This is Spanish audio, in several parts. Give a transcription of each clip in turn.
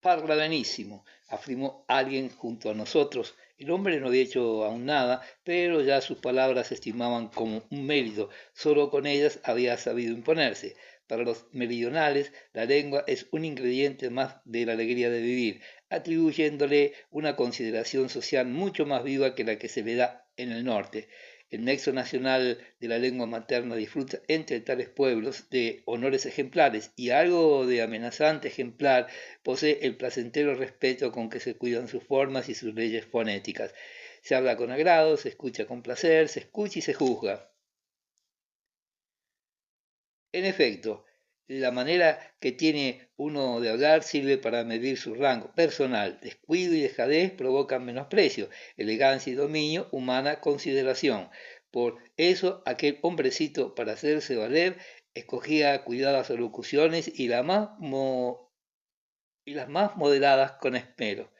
Parla benissimo, afirmó alguien junto a nosotros. El hombre no había hecho aún nada, pero ya sus palabras se estimaban como un mérito. Solo con ellas había sabido imponerse. Para los meridionales, la lengua es un ingrediente más de la alegría de vivir, atribuyéndole una consideración social mucho más viva que la que se le da en el norte. El nexo nacional de la lengua materna disfruta entre tales pueblos de honores ejemplares y algo de amenazante ejemplar posee el placentero respeto con que se cuidan sus formas y sus leyes fonéticas. Se habla con agrado, se escucha con placer, se escucha y se juzga. En efecto, la manera que tiene uno de hablar sirve para medir su rango personal. Descuido y dejadez provocan menosprecio, elegancia y dominio, humana consideración. Por eso aquel hombrecito, para hacerse valer, escogía cuidadas alocuciones y las más moderadas con esmero.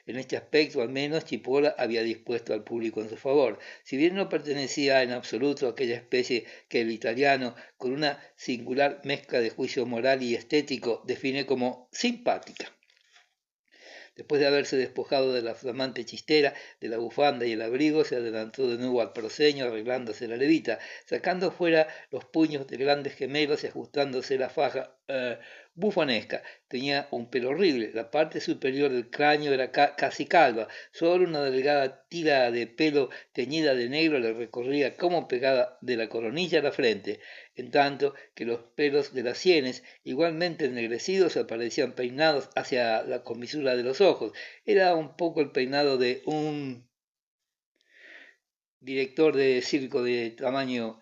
En este aspecto, al menos, Chipola había dispuesto al público en su favor. Si bien no pertenecía en absoluto a aquella especie que el italiano, con una singular mezcla de juicio moral y estético, define como simpática. Después de haberse despojado de la flamante chistera, de la bufanda y el abrigo, se adelantó de nuevo al proseño arreglándose la levita, sacando fuera los puños de grandes gemelos y ajustándose la faja bufonesca. Tenía un pelo horrible, la parte superior del cráneo era casi calva, solo una delgada tira de pelo teñida de negro le recorría como pegada de la coronilla a la frente, en tanto que los pelos de las sienes, igualmente ennegrecidos, aparecían peinados hacia la comisura de los ojos. Era un poco el peinado de un director de circo de tamaño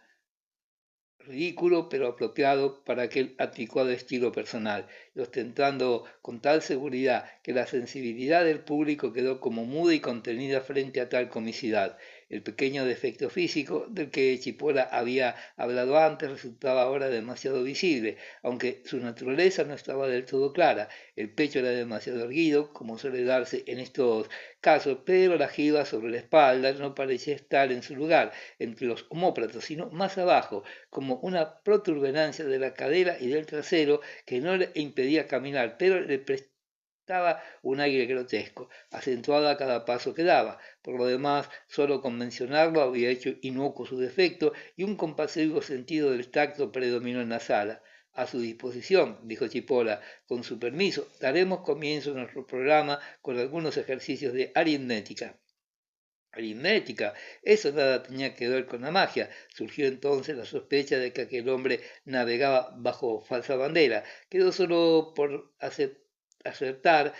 ridículo pero apropiado para aquel anticuado estilo personal, y ostentando con tal seguridad que la sensibilidad del público quedó como muda y contenida frente a tal comicidad. El pequeño defecto físico del que Chipola había hablado antes resultaba ahora demasiado visible, aunque su naturaleza no estaba del todo clara. El pecho era demasiado erguido, como suele darse en estos casos, pero la jiba sobre la espalda no parecía estar en su lugar, entre los omóplatos, sino más abajo, como una protuberancia de la cadera y del trasero que no le impedía caminar, pero le prestaba un aire grotesco, acentuado a cada paso que daba. Por lo demás, solo con mencionarlo había hecho inocuo su defecto y un compasivo sentido del tacto predominó en la sala. A su disposición, dijo Chipola, con su permiso, daremos comienzo a nuestro programa con algunos ejercicios de aritmética. Aritmética, eso nada tenía que ver con la magia. Surgió entonces la sospecha de que aquel hombre navegaba bajo falsa bandera. Quedó solo por acertar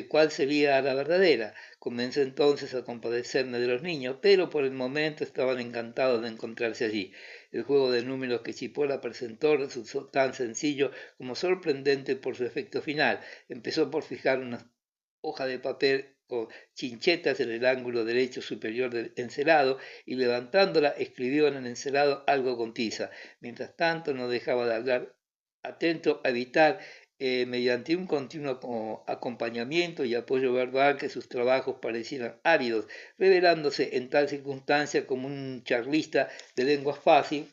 cuál sería la verdadera. Comencé entonces a compadecerme de los niños, pero por el momento estaban encantados de encontrarse allí. El juego de números que Chipola presentó resultó tan sencillo como sorprendente por su efecto final. Empezó por fijar una hoja de papel con chinchetas en el ángulo derecho superior del encelado y levantándola escribió en el encelado algo con tiza. Mientras tanto no dejaba de hablar, atento a evitar mediante un continuo acompañamiento y apoyo verbal que sus trabajos parecieran áridos, revelándose en tal circunstancia como un charlista de lengua fácil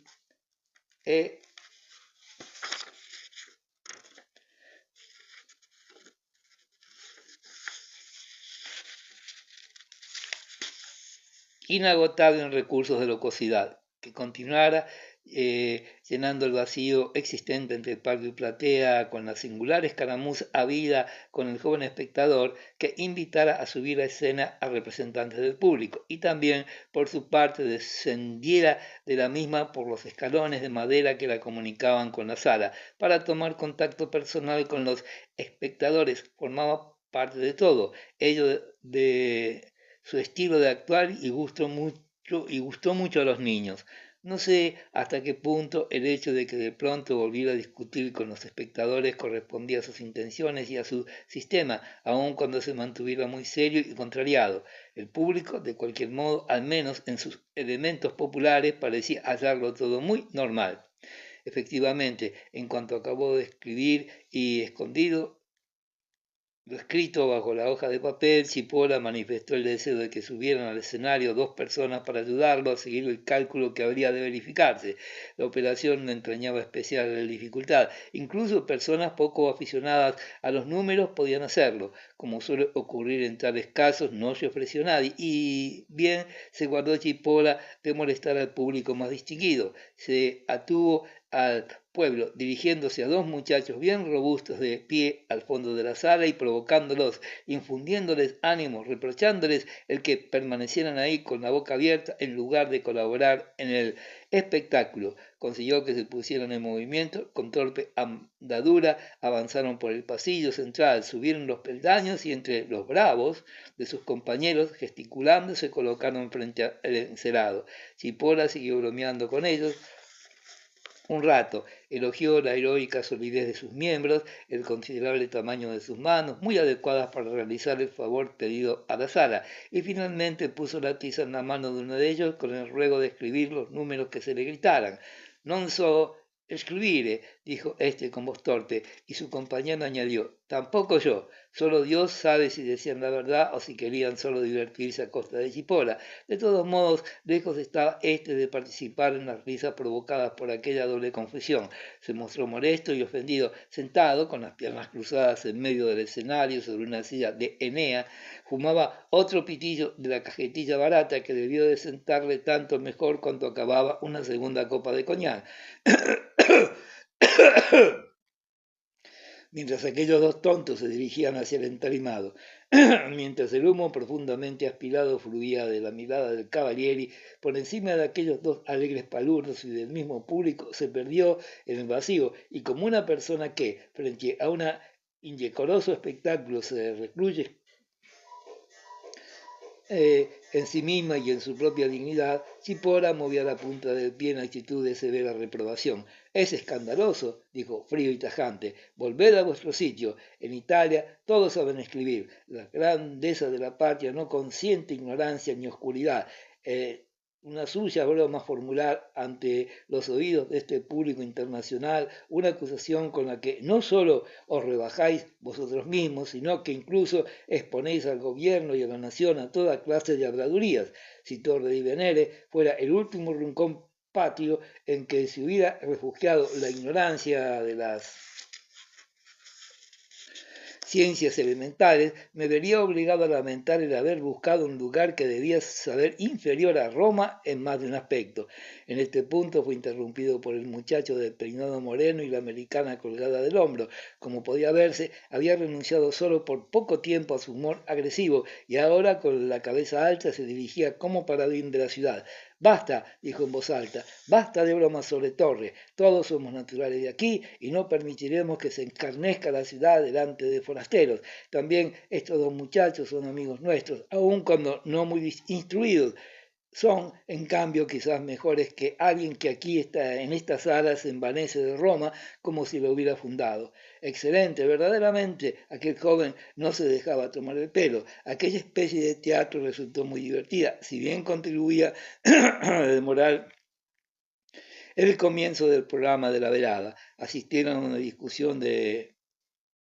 inagotable en recursos de locuacidad, que continuara llenando el vacío existente entre el palco y platea con la singular escaramuza habida con el joven espectador que invitara a subir a escena a representantes del público y también por su parte descendiera de la misma por los escalones de madera que la comunicaban con la sala para tomar contacto personal con los espectadores. Formaba parte de todo, ello de su estilo de actuar y gustó mucho a los niños. No sé hasta qué punto el hecho de que de pronto volviera a discutir con los espectadores correspondía a sus intenciones y a su sistema, aun cuando se mantuviera muy serio y contrariado. El público, de cualquier modo, al menos en sus elementos populares, parecía hallarlo todo muy normal. Efectivamente, en cuanto acabó de escribir y escondido, Lo escrito bajo la hoja de papel, Cipolla manifestó el deseo de que subieran al escenario 2 personas para ayudarlo a seguir el cálculo que habría de verificarse. La operación no entrañaba especial dificultad. Incluso personas poco aficionadas a los números podían hacerlo. Como suele ocurrir en tales casos, no se ofreció nadie y bien se guardó Cipolla de molestar al público más distinguido. Se atuvo al pueblo, dirigiéndose a 2 muchachos bien robustos de pie al fondo de la sala y provocándolos, infundiéndoles ánimos, reprochándoles el que permanecieran ahí con la boca abierta en lugar de colaborar en el espectáculo. Consiguió que se pusieran en movimiento, con torpe andadura avanzaron por el pasillo central, subieron los peldaños y entre los bravos de sus compañeros, gesticulando, se colocaron frente al encerado. Cipolla siguió bromeando con ellos un rato, elogió la heroica solidez de sus miembros, el considerable tamaño de sus manos, muy adecuadas para realizar el favor pedido a la sala, y finalmente puso la tiza en la mano de uno de ellos con el ruego de escribir los números que se le gritaran. Non so escribire, dijo este con voz torpe, y su compañero añadió, tampoco yo, solo Dios sabe si decían la verdad o si querían solo divertirse a costa de Cipolla. De todos modos, lejos estaba este de participar en las risas provocadas por aquella doble confusión. Se mostró molesto y ofendido, sentado con las piernas cruzadas en medio del escenario sobre una silla de Enea, fumaba otro pitillo de la cajetilla barata que debió de sentarle tanto mejor cuando acababa una segunda copa de coñac. Mientras aquellos 2 tontos se dirigían hacia el entarimado, mientras el humo profundamente aspirado fluía de la mirada del Cavalieri por encima de aquellos 2 alegres palurdos y del mismo público, se perdió en el vacío y como una persona que, frente a un indecoroso espectáculo, se recluye en sí misma y en su propia dignidad, Cipolla movía la punta del pie en actitud de severa reprobación. Es escandaloso, dijo frío y tajante, volved a vuestro sitio. En Italia todos saben escribir. La grandeza de la patria no consiente ignorancia ni oscuridad. Una suya broma formular ante los oídos de este público internacional una acusación con la que no solo os rebajáis vosotros mismos, sino que incluso exponéis al gobierno y a la nación a toda clase de habladurías. Si Torre di Venere fuera el último rincón patrio en que se hubiera refugiado la ignorancia de las ciencias elementales, me vería obligado a lamentar el haber buscado un lugar que debía saber inferior a Roma en más de un aspecto. En este punto fue interrumpido por el muchacho del peinado moreno y la americana colgada del hombro. Como podía verse, había renunciado solo por poco tiempo a su humor agresivo y ahora con la cabeza alta se dirigía como paladín de la ciudad. Basta, dijo en voz alta, basta de bromas sobre Torre. Todos somos naturales de aquí y no permitiremos que se encarnezca la ciudad delante de forasteros. También estos 2 muchachos son amigos nuestros, aun cuando no muy instruidos. Son, en cambio, quizás mejores que alguien que aquí está en esta sala se envanece de Roma como si lo hubiera fundado. Excelente, verdaderamente, aquel joven no se dejaba tomar el pelo. Aquella especie de teatro resultó muy divertida, si bien contribuía a demorar el comienzo del programa de la velada. Asistieron a una discusión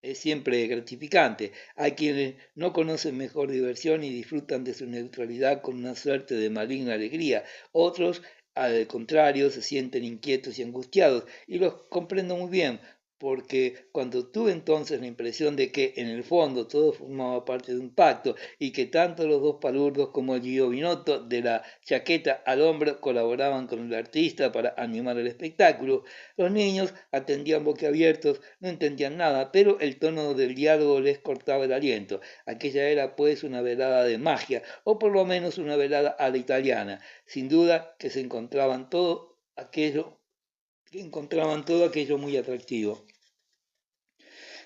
es siempre gratificante. Hay quienes no conocen mejor diversión y disfrutan de su neutralidad con una suerte de maligna alegría. Otros, al contrario, se sienten inquietos y angustiados y los comprendo muy bien, porque cuando tuve entonces la impresión de que en el fondo todo formaba parte de un pacto y que tanto los 2 palurdos como el giovinotto de la chaqueta al hombro colaboraban con el artista para animar el espectáculo, los niños atendían boquiabiertos, no entendían nada, pero el tono del diálogo les cortaba el aliento. Aquella era pues una velada de magia, o por lo menos una velada a la italiana. Sin duda que se encontraban todo aquello muy atractivo.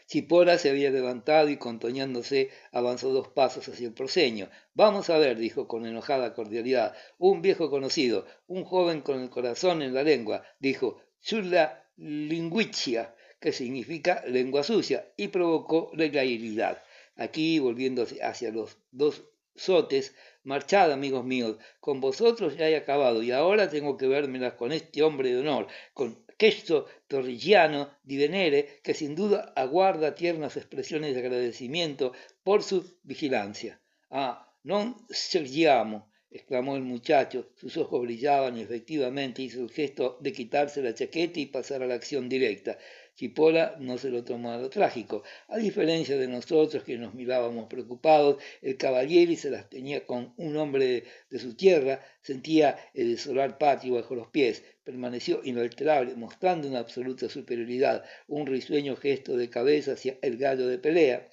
Cipolla se había levantado y contoñándose avanzó 2 pasos hacia el proscenio. Vamos a ver, dijo con enojada cordialidad, un viejo conocido, un joven con el corazón en la lengua, dijo, sulla linguiccia, que significa lengua sucia, y provocó la hilaridad. Aquí, volviéndose hacia los 2 sotes, marchad, amigos míos, con vosotros ya he acabado, y ahora tengo que vérmelas con este hombre de honor, con questo torrigiano di Venere, que sin duda aguarda tiernas expresiones de agradecimiento por su vigilancia. Ah, non scherziamo, exclamó el muchacho. Sus ojos brillaban y efectivamente hizo el gesto de quitarse la chaqueta y pasar a la acción directa. Chipola no se lo tomó a lo trágico. A diferencia de nosotros que nos mirábamos preocupados, el Cavalieri se las tenía con un hombre de su tierra, sentía el desolar patio bajo los pies, permaneció inalterable, mostrando una absoluta superioridad, un risueño gesto de cabeza hacia el gallo de pelea.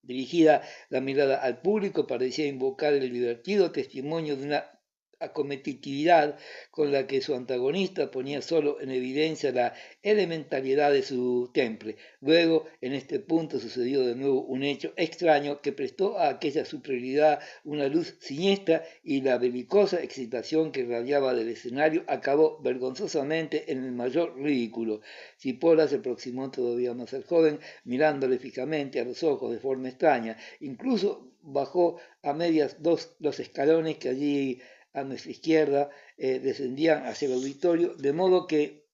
Dirigida la mirada al público, parecía invocar el divertido testimonio de una acometividad con la que su antagonista ponía solo en evidencia la elementariedad de su temple. Luego, en este punto sucedió de nuevo un hecho extraño que prestó a aquella superioridad una luz siniestra y la belicosa excitación que radiaba del escenario acabó vergonzosamente en el mayor ridículo. Cipolla se aproximó todavía más al joven, mirándole fijamente a los ojos de forma extraña. Incluso bajó a medias los escalones que allí a nuestra izquierda descendían hacia el auditorio, de modo que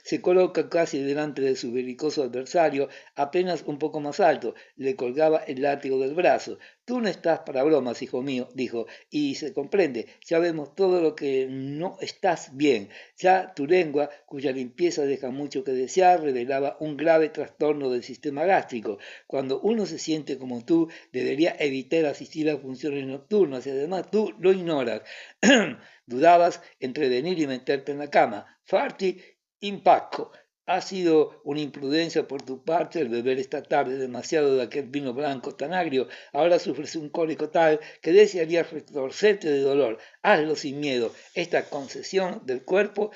se coloca casi delante de su belicoso adversario, apenas un poco más alto, le colgaba el látigo del brazo. Tú no estás para bromas, hijo mío, dijo, y se comprende, ya vemos todo lo que no estás bien. Ya tu lengua, cuya limpieza deja mucho que desear, revelaba un grave trastorno del sistema gástrico. Cuando uno se siente como tú, debería evitar asistir a funciones nocturnas, y además tú lo ignoras. Dudabas entre venir y meterte en la cama. Farti impacto. Ha sido una imprudencia por tu parte el beber esta tarde demasiado de aquel vino blanco tan agrio. Ahora sufres un cólico tal que desearías retorcerte de dolor. Hazlo sin miedo. Esta concesión del cuerpo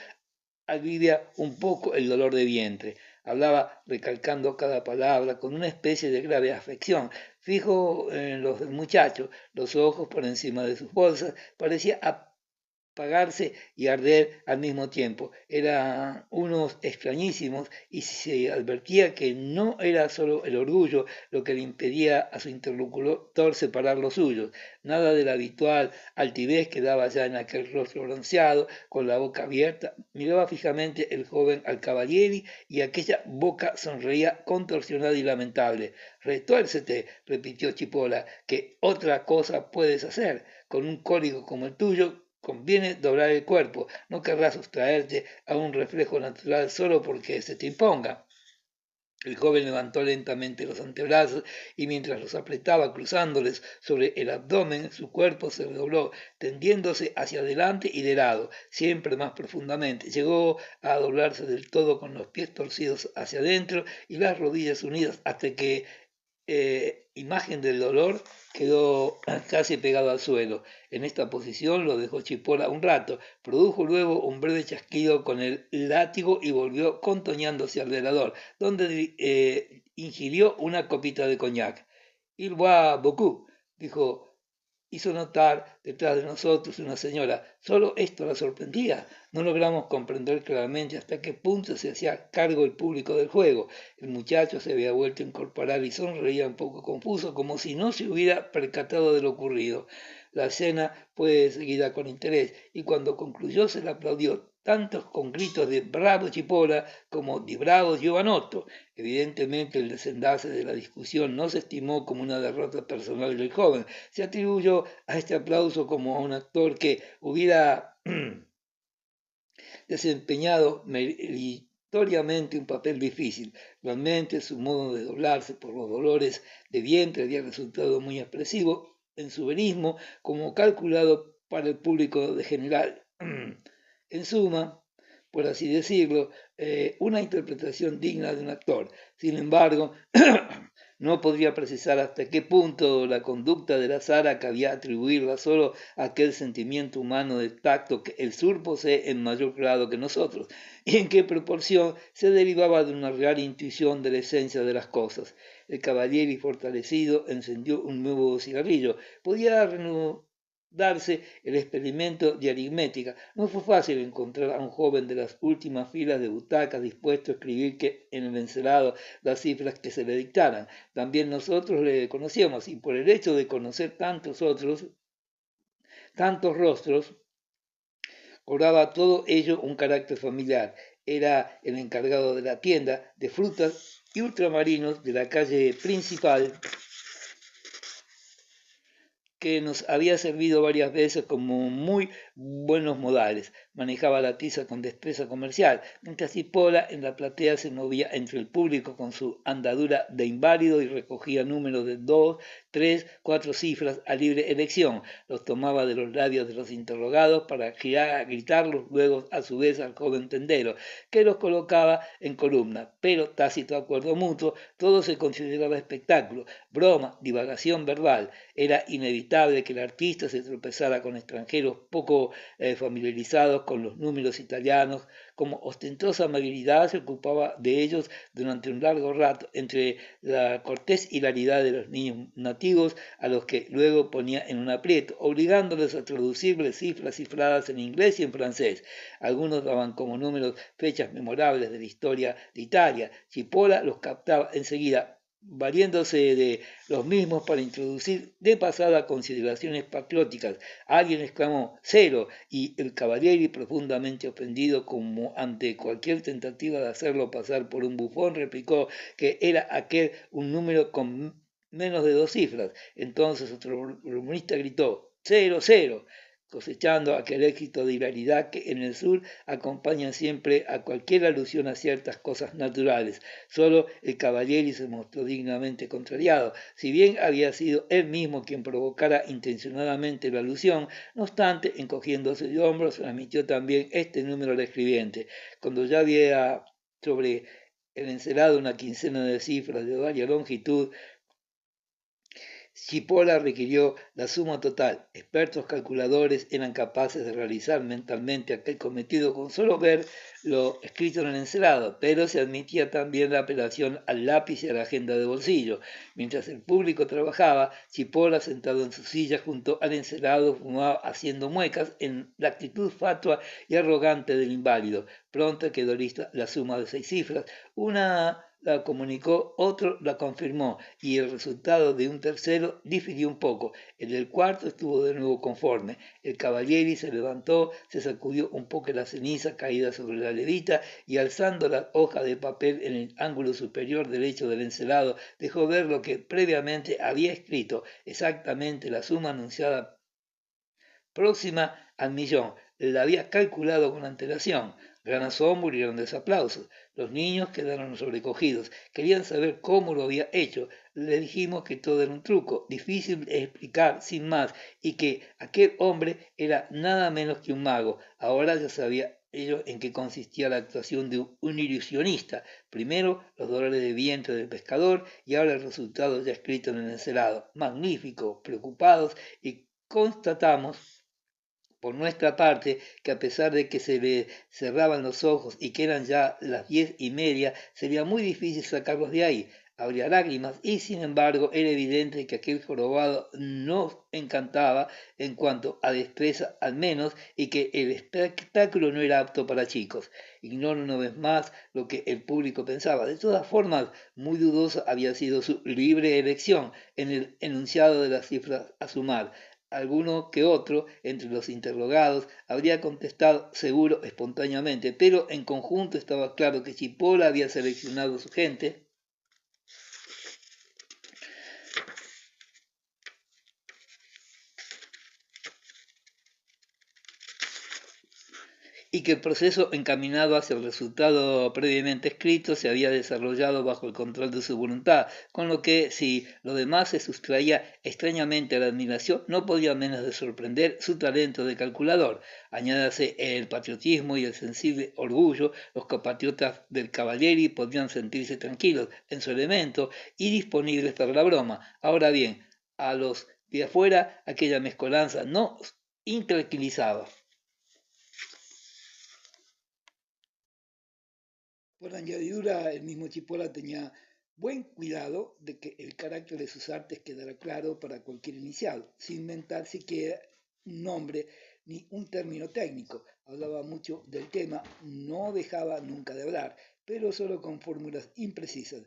alivia un poco el dolor de vientre. Hablaba recalcando cada palabra con una especie de grave afección. Fijo en los del muchacho, los ojos por encima de sus bolsas, parecía apagarse y arder al mismo tiempo. Eran unos extrañísimos y se advertía que no era solo el orgullo lo que le impedía a su interlocutor separar los suyos. Nada de la habitual altivez que daba ya en aquel rostro bronceado, con la boca abierta. Miraba fijamente el joven al Cavalieri y aquella boca sonreía contorsionada y lamentable. Retuércete, repitió Chipola, que otra cosa puedes hacer. Con un cólico como el tuyo, conviene doblar el cuerpo, no querrás sustraerte a un reflejo natural solo porque se te imponga. El joven levantó lentamente los antebrazos y mientras los apretaba cruzándoles sobre el abdomen, su cuerpo se redobló, tendiéndose hacia adelante y de lado, siempre más profundamente. Llegó a doblarse del todo con los pies torcidos hacia adentro y las rodillas unidas hasta que imagen del dolor quedó casi pegado al suelo. En esta posición lo dejó Chipola un rato, produjo luego un breve chasquido con el látigo y volvió contoñándose al velador, donde ingirió una copita de coñac. Il boit beaucoup, dijo. Hizo notar detrás de nosotros una señora. Solo esto la sorprendía. No logramos comprender claramente hasta qué punto se hacía cargo el público del juego. El muchacho se había vuelto a incorporar y sonreía un poco confuso, como si no se hubiera percatado de lo ocurrido. La escena fue seguida con interés y cuando concluyó se le aplaudió, tanto con gritos de bravo Chipola como de bravo Giovanotto. Evidentemente el desenlace de la discusión no se estimó como una derrota personal del joven. Se atribuyó a este aplauso como a un actor que hubiera desempeñado meritoriamente un papel difícil. Realmente su modo de doblarse por los dolores de vientre había resultado muy expresivo en su verismo, como calculado para el público de general. En suma, por así decirlo, una interpretación digna de un actor. Sin embargo, no podría precisar hasta qué punto la conducta de la Sara cabía atribuirla solo a aquel sentimiento humano de tacto que el sur posee en mayor grado que nosotros, y en qué proporción se derivaba de una real intuición de la esencia de las cosas. El Cavalieri, fortalecido, encendió un nuevo cigarrillo. Podía darse el experimento de aritmética. No fue fácil encontrar a un joven de las últimas filas de butacas dispuesto a escribir en el encelado las cifras que se le dictaran. También nosotros le conocíamos y por el hecho de conocer tantos rostros, cobraba todo ello un carácter familiar. Era el encargado de la tienda de frutas y ultramarinos de la calle principal, que nos había servido varias veces como muy buenos modales. Manejaba la tiza con destreza comercial, mientras Cipolla en la platea se movía entre el público con su andadura de inválido y recogía números de 2, 3, 4 cifras a libre elección. Los tomaba de los labios de los interrogados para gritarlos luego a su vez al joven tendero, que los colocaba en columna. Pero tácito acuerdo mutuo, todo se consideraba espectáculo, broma, divagación verbal. Era inevitable que el artista se tropezara con extranjeros poco familiarizados con los números italianos. Como ostentosa amabilidad se ocupaba de ellos durante un largo rato, entre la cortés hilaridad de los niños nativos, a los que luego ponía en un aprieto, obligándoles a traducirles cifras cifradas en inglés y en francés. Algunos daban como números fechas memorables de la historia de Italia. Cipolla los captaba enseguida, valiéndose de los mismos para introducir de pasada consideraciones patrióticas. Alguien exclamó cero y el Cavalieri, profundamente ofendido como ante cualquier tentativa de hacerlo pasar por un bufón, replicó que era aquel un número con menos de 2 cifras. Entonces otro bromista gritó cero, cero, cosechando aquel éxito de hilaridad que en el sur acompaña siempre a cualquier alusión a ciertas cosas naturales. Solo el Cavalieri se mostró dignamente contrariado. Si bien había sido él mismo quien provocara intencionadamente la alusión, no obstante, encogiéndose de hombros, transmitió también este número al escribiente. Cuando ya había sobre el encerado una quincena de cifras de varia longitud, Cipolla requirió la suma total. Expertos calculadores eran capaces de realizar mentalmente aquel cometido con solo ver lo escrito en el encerado, pero se admitía también la apelación al lápiz y a la agenda de bolsillo. Mientras el público trabajaba, Cipolla, sentado en su silla junto al encerado, fumaba haciendo muecas en la actitud fatua y arrogante del inválido. Pronto quedó lista la suma de 6 cifras. Una la comunicó, otro la confirmó, y el resultado de un tercero difirió un poco. El del cuarto estuvo de nuevo conforme. El Cavalieri se levantó, se sacudió un poco la ceniza caída sobre la levita y alzando la hoja de papel en el ángulo superior derecho del encelado, dejó ver lo que previamente había escrito, exactamente la suma anunciada próxima al millón. La había calculado con antelación. Gran asombro y grandes aplausos. Los niños quedaron sobrecogidos. Querían saber cómo lo había hecho. Le dijimos que todo era un truco, difícil de explicar sin más, y que aquel hombre era nada menos que un mago. Ahora ya sabía ello en qué consistía la actuación de un ilusionista. Primero los dolores de vientre del pescador y ahora el resultado ya escrito en el encelado. Magnífico, preocupados, y constatamos por nuestra parte, que a pesar de que se le cerraban los ojos y que eran ya las 10:30, sería muy difícil sacarlos de ahí. Habría lágrimas y sin embargo era evidente que aquel jorobado nos encantaba en cuanto a destreza al menos y que el espectáculo no era apto para chicos. Ignoro una vez más lo que el público pensaba. De todas formas, muy dudosa había sido su libre elección en el enunciado de las cifras a sumar. Alguno que otro entre los interrogados habría contestado seguro espontáneamente, pero en conjunto estaba claro que Cipolla había seleccionado su gente y que el proceso encaminado hacia el resultado previamente escrito se había desarrollado bajo el control de su voluntad, con lo que si lo demás se sustraía extrañamente a la admiración, no podía menos de sorprender su talento de calculador. Añádase el patriotismo y el sensible orgullo, los compatriotas del Cavalieri podían sentirse tranquilos en su elemento y disponibles para la broma. Ahora bien, a los de afuera aquella mezcolanza no intranquilizaba. Por añadidura, el mismo Chipola tenía buen cuidado de que el carácter de sus artes quedara claro para cualquier iniciado, sin inventar siquiera un nombre ni un término técnico. Hablaba mucho del tema, no dejaba nunca de hablar, pero solo con fórmulas imprecisas.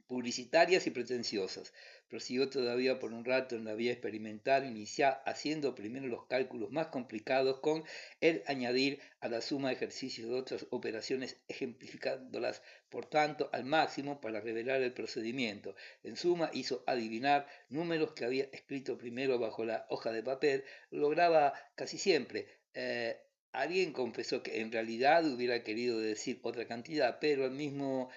publicitarias y pretenciosas. Prosiguió todavía por un rato en la vía experimental inicial, haciendo primero los cálculos más complicados con el añadir a la suma ejercicios de otras operaciones, ejemplificándolas, por tanto, al máximo para revelar el procedimiento. En suma, hizo adivinar números que había escrito primero bajo la hoja de papel, lograba casi siempre. Alguien confesó que en realidad hubiera querido decir otra cantidad, pero al mismo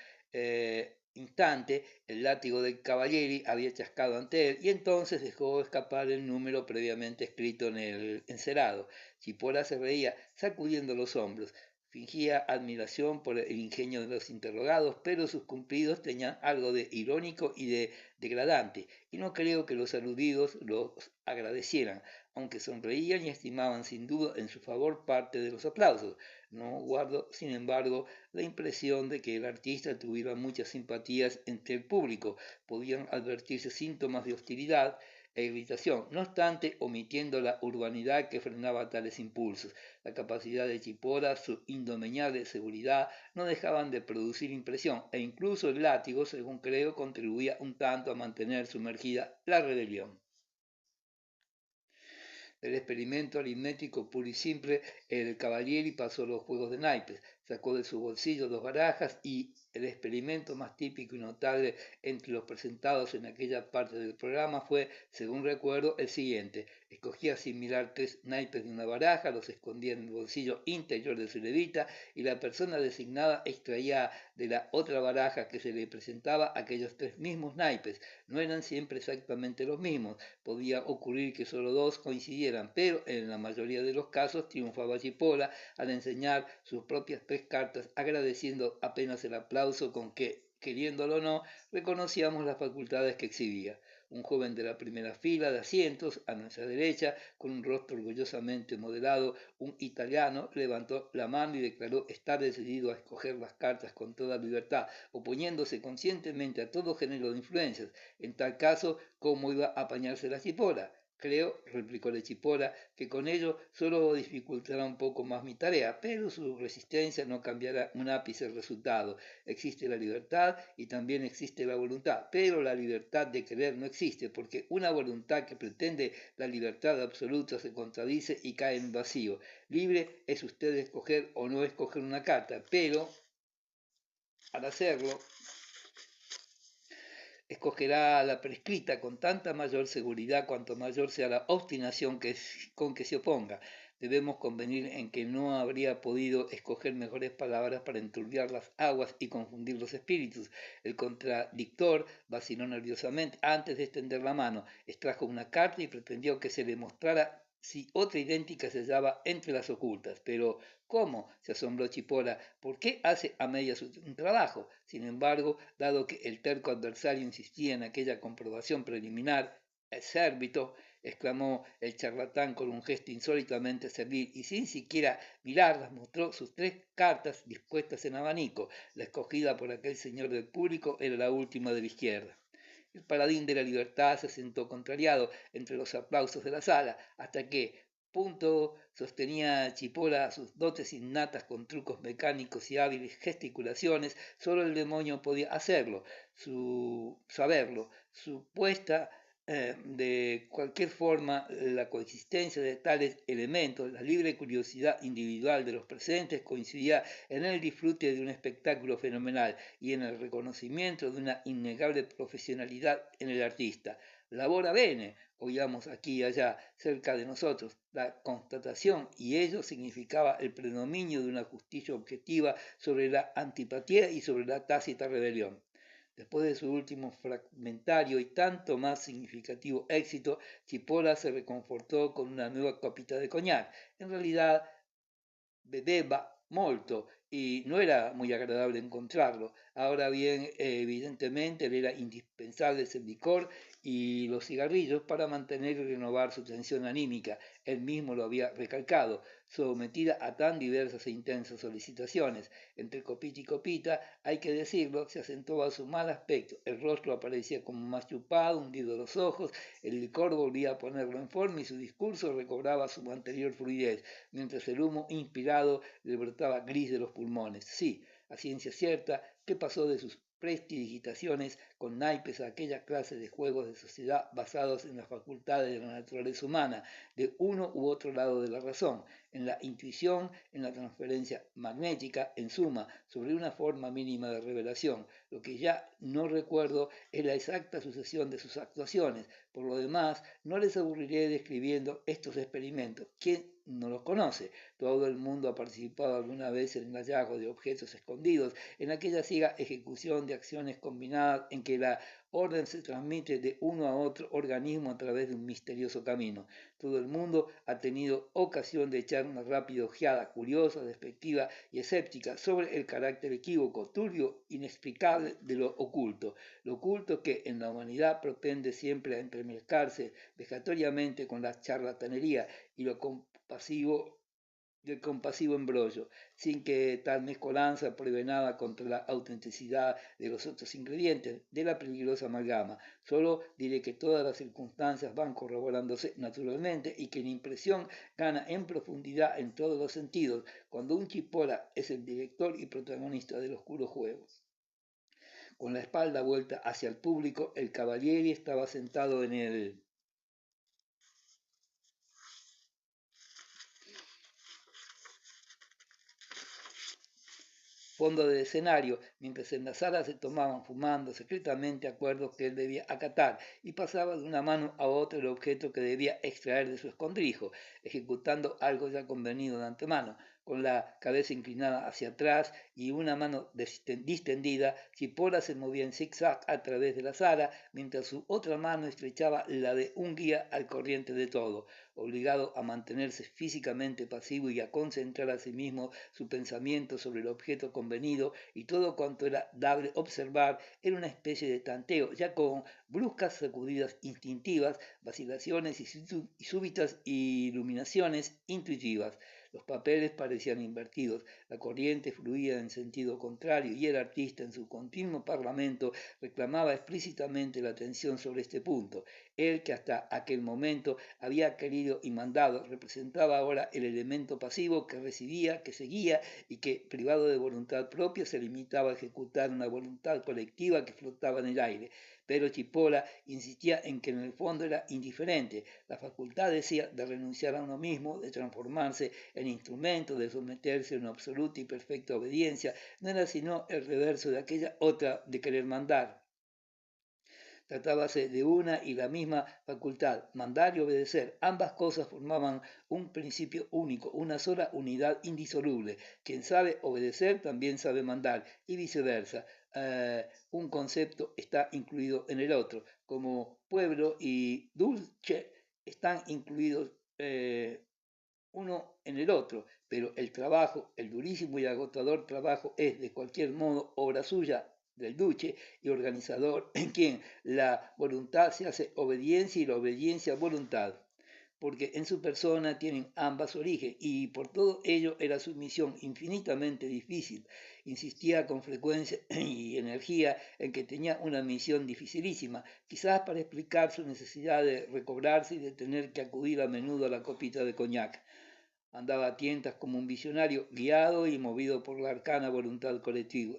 instante el látigo de Cavalieri había chascado ante él y entonces dejó escapar el número previamente escrito en el encerado. Cipolla se reía sacudiendo los hombros. Fingía admiración por el ingenio de los interrogados, pero sus cumplidos tenían algo de irónico y de degradante, y no creo que los aludidos los agradecieran, aunque sonreían y estimaban sin duda en su favor parte de los aplausos. No guardo, sin embargo, la impresión de que el artista tuviera muchas simpatías entre el público. Podían advertirse síntomas de hostilidad e irritación, no obstante, omitiendo la urbanidad que frenaba tales impulsos. La capacidad de Cipolla, su indomeñable seguridad, no dejaban de producir impresión, e incluso el látigo, según creo, contribuía un tanto a mantener sumergida la rebelión. Del experimento aritmético puro y simple, el Cavalieri pasó los juegos de naipes, sacó de su bolsillo dos barajas y el experimento más típico y notable entre los presentados en aquella parte del programa fue, según recuerdo, el siguiente. Escogía sin mirar tres naipes de una baraja, los escondía en el bolsillo interior de su levita y la persona designada extraía de la otra baraja que se le presentaba aquellos tres mismos naipes. No eran siempre exactamente los mismos, podía ocurrir que solo dos coincidieran, pero en la mayoría de los casos triunfaba Cipolla al enseñar sus propias tres cartas, agradeciendo apenas el aplauso con que, queriéndolo o no, reconocíamos las facultades que exhibía. Un joven de la primera fila de asientos, a nuestra derecha, con un rostro orgullosamente modelado, un italiano, levantó la mano y declaró estar decidido a escoger las cartas con toda libertad, oponiéndose conscientemente a todo género de influencias. En tal caso, ¿cómo iba a apañarse la Cipolla? Creo, replicó la Cipolla, que con ello solo dificultará un poco más mi tarea, pero su resistencia no cambiará un ápice el resultado. Existe la libertad y también existe la voluntad, pero la libertad de querer no existe, porque una voluntad que pretende la libertad absoluta se contradice y cae en vacío. Libre es usted escoger o no escoger una carta, pero al hacerlo escogerá la prescrita con tanta mayor seguridad cuanto mayor sea la obstinación con que se oponga. Debemos convenir en que no habría podido escoger mejores palabras para enturbiar las aguas y confundir los espíritus. El contradictor vaciló nerviosamente antes de extender la mano, extrajo una carta y pretendió que se le mostrara si otra idéntica se hallaba entre las ocultas. Pero, ¿cómo? Se asombró Cipolla. ¿Por qué hace a medias un trabajo? Sin embargo, dado que el terco adversario insistía en aquella comprobación preliminar, cérbito, exclamó el charlatán con un gesto insólitamente servil y sin siquiera mirarlas mostró sus tres cartas dispuestas en abanico. La escogida por aquel señor del público era la última de la izquierda. El paladín de la libertad se sentó contrariado entre los aplausos de la sala, hasta que, punto, sostenía Cipolla sus dotes innatas con trucos mecánicos y hábiles gesticulaciones, solo el demonio podía saberlo. Su puesta de cualquier forma, la coexistencia de tales elementos, la libre curiosidad individual de los presentes coincidía en el disfrute de un espectáculo fenomenal y en el reconocimiento de una innegable profesionalidad en el artista. Labora bene, oíamos aquí y allá, cerca de nosotros, la constatación, y ello significaba el predominio de una justicia objetiva sobre la antipatía y sobre la tácita rebelión. Después de su último fragmentario y tanto más significativo éxito, Cipolla se reconfortó con una nueva copita de coñac. En realidad, bebeva molto y no era muy agradable encontrarlo. Ahora bien, evidentemente le era indispensable el licor y los cigarrillos para mantener y renovar su tensión anímica. Él mismo lo había recalcado, sometida a tan diversas e intensas solicitaciones. Entre copita y copita, hay que decirlo, se acentuaba su mal aspecto. El rostro aparecía como más chupado, hundido los ojos, el licor volvía a ponerlo en forma y su discurso recobraba su anterior fluidez, mientras el humo inspirado le brotaba gris de los pulmones. Sí, a ciencia cierta, ¿qué pasó de sus prestidigitaciones con naipes a aquella clase de juegos de sociedad basados en las facultades de la naturaleza humana, de uno u otro lado de la razón, en la intuición, en la transferencia magnética, en suma, sobre una forma mínima de revelación. Lo que ya no recuerdo es la exacta sucesión de sus actuaciones. Por lo demás, no les aburriré describiendo estos experimentos. ¿Quién no los conoce? Todo el mundo ha participado alguna vez en el hallazgo de objetos escondidos, en aquella ciega ejecución de acciones combinadas en que la orden se transmite de uno a otro organismo a través de un misterioso camino. Todo el mundo ha tenido ocasión de echar una rápida ojeada, curiosa, despectiva y escéptica, sobre el carácter equívoco, turbio, inexplicable de lo oculto que en la humanidad propende siempre a entremezclarse vejatoriamente con la charlatanería y lo compasivo del compasivo embrollo, sin que tal mezcolanza pruebe nada contra la autenticidad de los otros ingredientes de la peligrosa amalgama. Solo diré que todas las circunstancias van corroborándose naturalmente y que la impresión gana en profundidad en todos los sentidos cuando un chipola es el director y protagonista del oscuro juego. Con la espalda vuelta hacia el público, el Cavalieri estaba sentado en el fondo del escenario, mientras en la sala se tomaban fumando secretamente acuerdos que él debía acatar y pasaba de una mano a otra el objeto que debía extraer de su escondrijo, ejecutando algo ya convenido de antemano. Con la cabeza inclinada hacia atrás y una mano distendida, Cipolla se movía en zigzag a través de la sala, mientras su otra mano estrechaba la de un guía al corriente de todo, obligado a mantenerse físicamente pasivo y a concentrar a sí mismo su pensamiento sobre el objeto convenido, y todo cuanto era dable observar era una especie de tanteo, ya con bruscas sacudidas instintivas, vacilaciones y súbitas iluminaciones intuitivas. Los papeles parecían invertidos, la corriente fluía en sentido contrario y el artista en su continuo parlamento reclamaba explícitamente la atención sobre este punto. Él, que hasta aquel momento había querido y mandado, representaba ahora el elemento pasivo que recibía, que seguía y que, privado de voluntad propia, se limitaba a ejecutar una voluntad colectiva que flotaba en el aire. Pero Chipola insistía en que en el fondo era indiferente. La facultad, decía, de renunciar a uno mismo, de transformarse en instrumento, de someterse a una absoluta y perfecta obediencia, no era sino el reverso de aquella otra de querer mandar. Tratábase de una y la misma facultad, mandar y obedecer. Ambas cosas formaban un principio único, una sola unidad indisoluble. Quien sabe obedecer también sabe mandar y viceversa. Un concepto está incluido en el otro, como pueblo y dulce están incluidos uno en el otro, pero el trabajo, el durísimo y agotador trabajo es de cualquier modo obra suya del duce y organizador en quien la voluntad se hace obediencia y la obediencia voluntad, porque en su persona tienen ambas origen y por todo ello era su misión infinitamente difícil. Insistía con frecuencia y energía en que tenía una misión dificilísima, quizás para explicar su necesidad de recobrarse y de tener que acudir a menudo a la copita de coñac. Andaba a tientas como un visionario, guiado y movido por la arcana voluntad colectiva.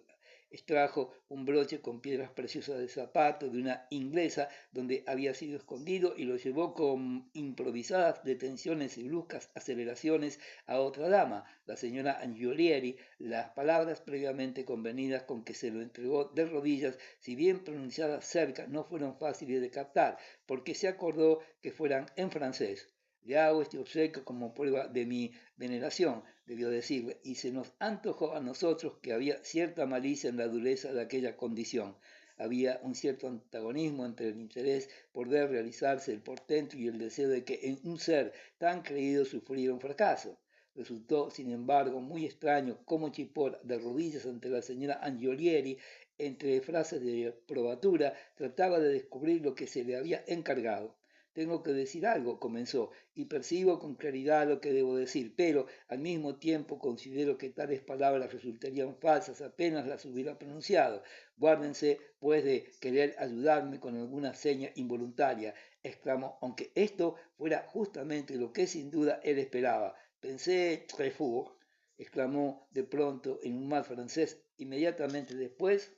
Extrajo un broche con piedras preciosas de zapato de una inglesa donde había sido escondido y lo llevó con improvisadas detenciones y bruscas aceleraciones a otra dama, la señora Angiolieri. Las palabras previamente convenidas con que se lo entregó de rodillas, si bien pronunciadas cerca, no fueron fáciles de captar, porque se acordó que fueran en francés. Le hago este obsequio como prueba de mi veneración, debió decirle, y se nos antojó a nosotros que había cierta malicia en la dureza de aquella condición. Había un cierto antagonismo entre el interés por ver realizarse el portento y el deseo de que en un ser tan creído sufriera un fracaso. Resultó, sin embargo, muy extraño cómo Chipola, de rodillas ante la señora Angiolieri, entre frases de probatura, trataba de descubrir lo que se le había encargado. Tengo que decir algo, comenzó, y percibo con claridad lo que debo decir, pero al mismo tiempo considero que tales palabras resultarían falsas apenas las hubiera pronunciado. Guárdense, pues, de querer ayudarme con alguna seña involuntaria, exclamó, aunque esto fuera justamente lo que sin duda él esperaba. Pensé Trefort, exclamó de pronto en un mal francés, inmediatamente después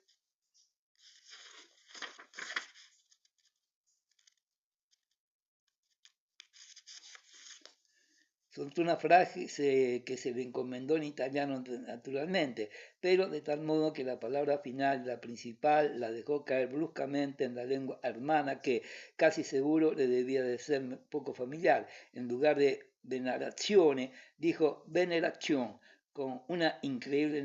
Soltó una frase que se le encomendó en italiano naturalmente, pero de tal modo que la palabra final, la principal, la dejó caer bruscamente en la lengua hermana que casi seguro le debía de ser poco familiar. En lugar de venerazione, dijo veneración, con una increíble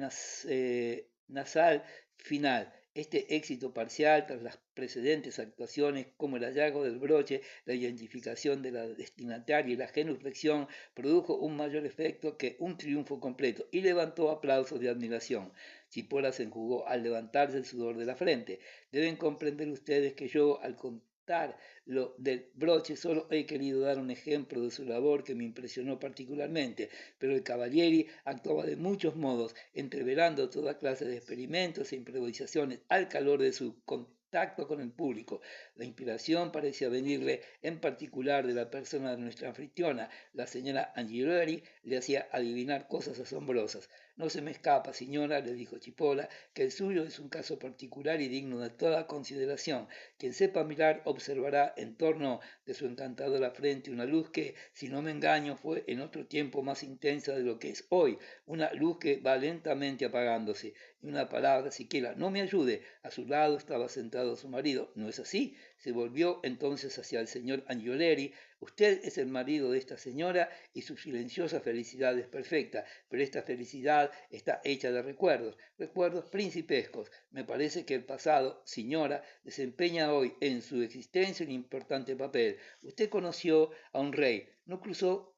nasal final. Este éxito parcial, tras las precedentes actuaciones como el hallazgo del broche, la identificación de la destinataria y la genuflexión, produjo un mayor efecto que un triunfo completo y levantó aplausos de admiración. Chipola se enjugó al levantarse el sudor de la frente. Deben comprender ustedes que yo, al contar lo del broche, solo he querido dar un ejemplo de su labor que me impresionó particularmente, pero el Cavalieri actuaba de muchos modos, entreverando toda clase de experimentos e improvisaciones al calor de su contacto con el público. La inspiración parecía venirle en particular de la persona de nuestra anfitriona. La señora Angiolari le hacía adivinar cosas asombrosas. No se me escapa, señora, le dijo Chipola, que el suyo es un caso particular y digno de toda consideración. Quien sepa mirar observará en torno de su encantadora frente una luz que, si no me engaño, fue en otro tiempo más intensa de lo que es hoy, una luz que va lentamente apagándose. Y una palabra siquiera, no me ayude. A su lado estaba sentado su marido. ¿No es así? Se volvió entonces hacia el señor Angioleri. Usted es el marido de esta señora y su silenciosa felicidad es perfecta, pero esta felicidad está hecha de recuerdos, recuerdos principescos. Me parece que el pasado, señora, desempeña hoy en su existencia un importante papel. Usted conoció a un rey, no cruzó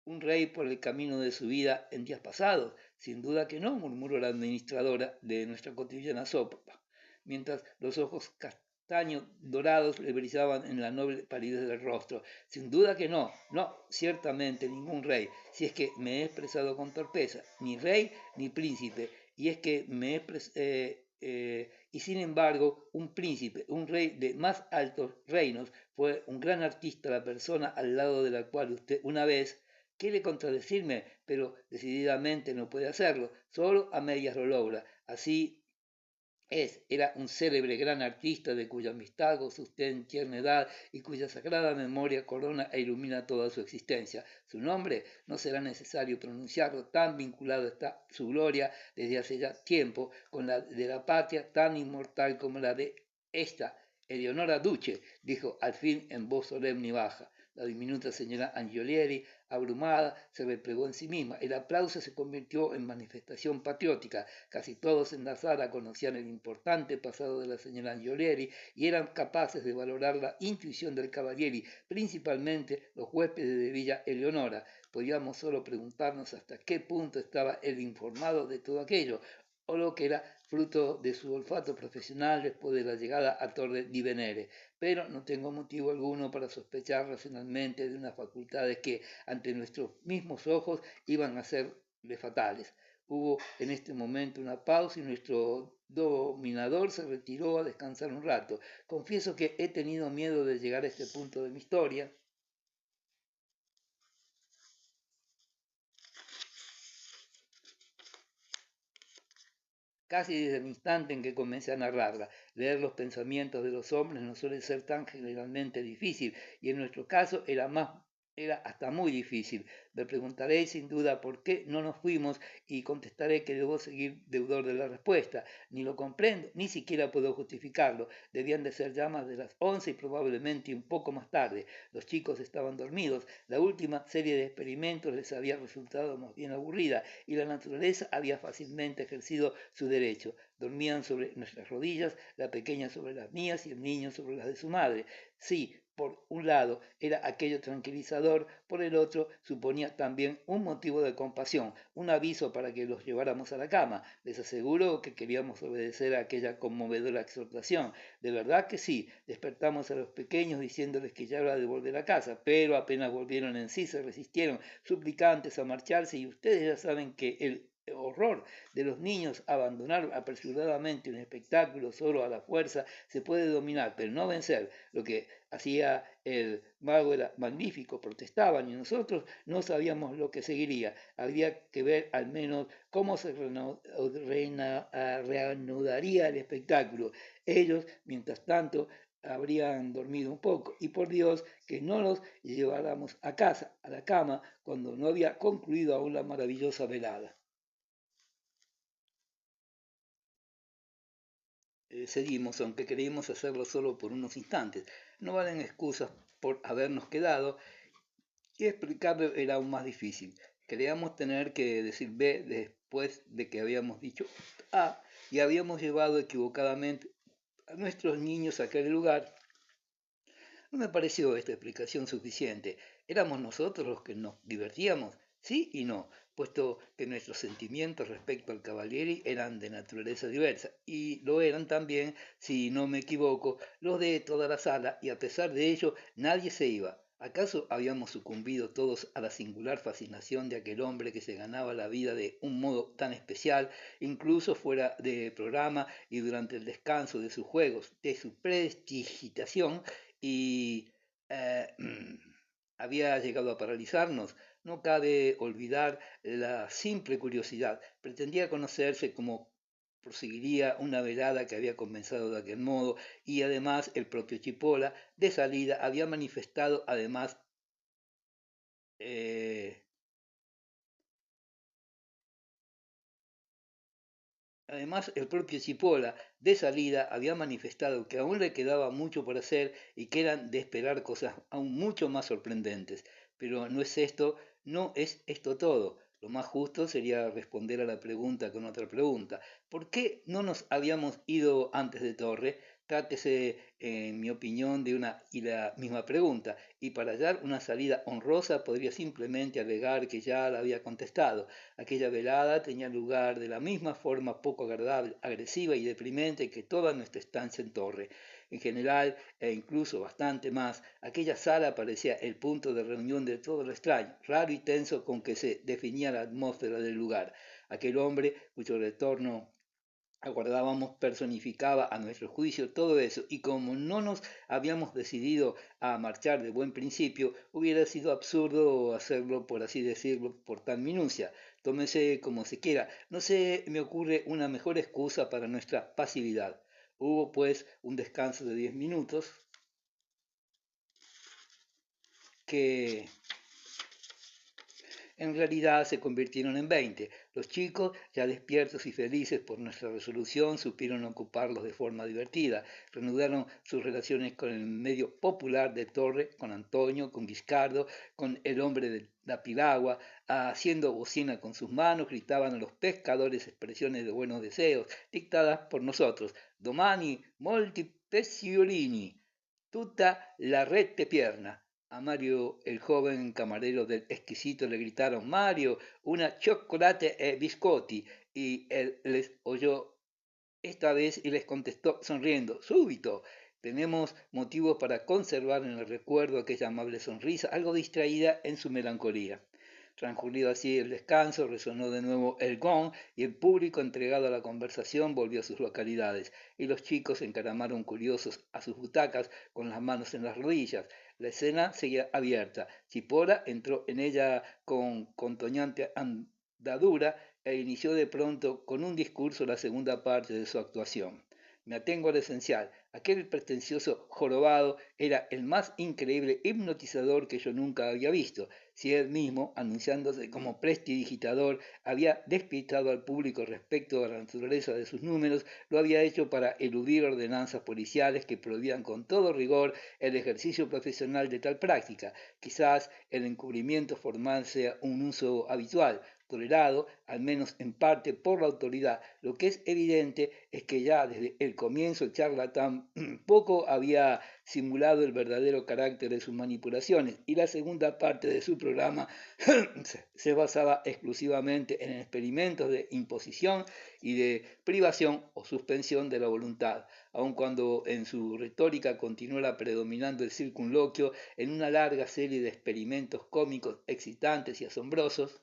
un rey por el camino de su vida en días pasados. Sin duda que no, murmuró la administradora de nuestra cotidiana sopa, mientras los ojos castaños dorados le brillaban en la noble palidez del rostro. Sin duda que no, no, ciertamente ningún rey, si es que me he expresado con torpeza, ni rey ni príncipe, y es que me he y sin embargo, un príncipe, un rey de más altos reinos, fue un gran artista, la persona al lado de la cual usted una vez quiere contradecirme, pero decididamente no puede hacerlo, solo a medias lo logra. Así era un célebre gran artista de cuya amistad goza usted en tierna edad y cuya sagrada memoria corona e ilumina toda su existencia. Su nombre no será necesario pronunciarlo, tan vinculado está su gloria desde hace ya tiempo con la de la patria, tan inmortal como la de esta. Eleonora Duce, dijo al fin en voz solemne y baja. La diminuta señora Angiolieri, abrumada, se replegó en sí misma. El aplauso se convirtió en manifestación patriótica. Casi todos en la sala conocían el importante pasado de la señora Angiolieri y eran capaces de valorar la intuición del Cavalieri, principalmente los huéspedes de Villa Eleonora. Podíamos solo preguntarnos hasta qué punto estaba él informado de todo aquello, o lo que era fruto de su olfato profesional después de la llegada a Torre di Venere, pero no tengo motivo alguno para sospechar racionalmente de unas facultades que ante nuestros mismos ojos iban a serle fatales. Hubo en este momento una pausa y nuestro dominador se retiró a descansar un rato. Confieso que he tenido miedo de llegar a este punto de mi historia. Casi desde el instante en que comencé a narrarla. Leer los pensamientos de los hombres no suele ser tan generalmente difícil, y en nuestro caso era hasta muy difícil. Me preguntaréis sin duda por qué no nos fuimos y contestaré que debo seguir deudor de la respuesta. Ni lo comprendo, ni siquiera puedo justificarlo. Debían de ser ya más de las 11 y probablemente un poco más tarde. Los chicos estaban dormidos. La última serie de experimentos les había resultado más bien aburrida y la naturaleza había fácilmente ejercido su derecho. Dormían sobre nuestras rodillas, la pequeña sobre las mías y el niño sobre las de su madre. Sí, por un lado era aquello tranquilizador, por el otro suponía también un motivo de compasión, un aviso para que los lleváramos a la cama. Les aseguro que queríamos obedecer a aquella conmovedora exhortación. De verdad que sí, despertamos a los pequeños diciéndoles que ya era de volver a casa, pero apenas volvieron en sí se resistieron, suplicantes a marcharse, y ustedes ya saben que el horror de los niños abandonar apresuradamente un espectáculo solo a la fuerza se puede dominar, pero no vencer. Lo que hacía el mago era magnífico, protestaban y nosotros no sabíamos lo que seguiría. Habría que ver al menos cómo se reanudaría el espectáculo. Ellos, mientras tanto, habrían dormido un poco, y por Dios que no los lleváramos a casa, a la cama, cuando no había concluido aún la maravillosa velada. Seguimos, aunque queríamos hacerlo solo por unos instantes. No valen excusas por habernos quedado, y explicarlo era aún más difícil. Creíamos tener que decir B después de que habíamos dicho A y habíamos llevado equivocadamente a nuestros niños a aquel lugar. No me pareció esta explicación suficiente. ¿Éramos nosotros los que nos divertíamos? Sí y no, puesto que nuestros sentimientos respecto al Cavalieri eran de naturaleza diversa, y lo eran también, si no me equivoco, los de toda la sala, y a pesar de ello nadie se iba. ¿Acaso habíamos sucumbido todos a la singular fascinación de aquel hombre que se ganaba la vida de un modo tan especial, incluso fuera de programa y durante el descanso de sus juegos, de su prestigitación y había llegado a paralizarnos? No cabe olvidar la simple curiosidad. Pretendía conocerse cómo proseguiría una velada que había comenzado de aquel modo, y además el propio Chipola, de salida, había manifestado eh, además, el propio Cipolla, de salida, había manifestado que aún le quedaba mucho por hacer y que eran de esperar cosas aún mucho más sorprendentes. Pero no es esto todo. Lo más justo sería responder a la pregunta con otra pregunta. ¿Por qué no nos habíamos ido antes de Torre? Trátese, en mi opinión, de una y la misma pregunta, y para hallar una salida honrosa podría simplemente alegar que ya la había contestado. Aquella velada tenía lugar de la misma forma poco agradable, agresiva y deprimente que toda nuestra estancia en Torre. En general, e incluso bastante más, aquella sala parecía el punto de reunión de todo lo extraño, raro y tenso con que se definía la atmósfera del lugar. Aquel hombre, cuyo retorno aguardábamos, personificaba a nuestro juicio todo eso, y como no nos habíamos decidido a marchar de buen principio, hubiera sido absurdo hacerlo, por así decirlo, por tal minucia. Tómese como se quiera, no se me ocurre una mejor excusa para nuestra pasividad. Hubo pues un descanso de 10 minutos que en realidad se convirtieron en 20. Los chicos, ya despiertos y felices por nuestra resolución, supieron ocuparlos de forma divertida. Reanudaron sus relaciones con el medio popular de Torre, con Antonio, con Guiscardo, con el hombre de la piragua, haciendo bocina con sus manos, gritaban a los pescadores expresiones de buenos deseos, dictadas por nosotros. Domani molti pesciolini, tutta la rete pierna. A Mario, el joven camarero del exquisito, le gritaron: Mario, una chocolate e biscotti. Y él les oyó esta vez y les contestó sonriendo: súbito. Tenemos motivos para conservar en el recuerdo aquella amable sonrisa, algo distraída en su melancolía. Transcurrido así el descanso, resonó de nuevo el gong y el público entregado a la conversación volvió a sus localidades, y los chicos se encaramaron curiosos a sus butacas con las manos en las rodillas. La escena seguía abierta. Chipora entró en ella con toñante andadura e inició de pronto con un discurso la segunda parte de su actuación. Me atengo al esencial. Aquel pretencioso jorobado era el más increíble hipnotizador que yo nunca había visto. Si él mismo, anunciándose como prestidigitador, había despistado al público respecto a la naturaleza de sus números, lo había hecho para eludir ordenanzas policiales que prohibían con todo rigor el ejercicio profesional de tal práctica. Quizás el encubrimiento formal sea un uso habitual, tolerado, al menos en parte, por la autoridad. Lo que es evidente es que ya desde el comienzo el charlatán poco había simulado el verdadero carácter de sus manipulaciones, y la segunda parte de su programa se basaba exclusivamente en experimentos de imposición y de privación o suspensión de la voluntad, aun cuando en su retórica continuara predominando el circunloquio en una larga serie de experimentos cómicos excitantes y asombrosos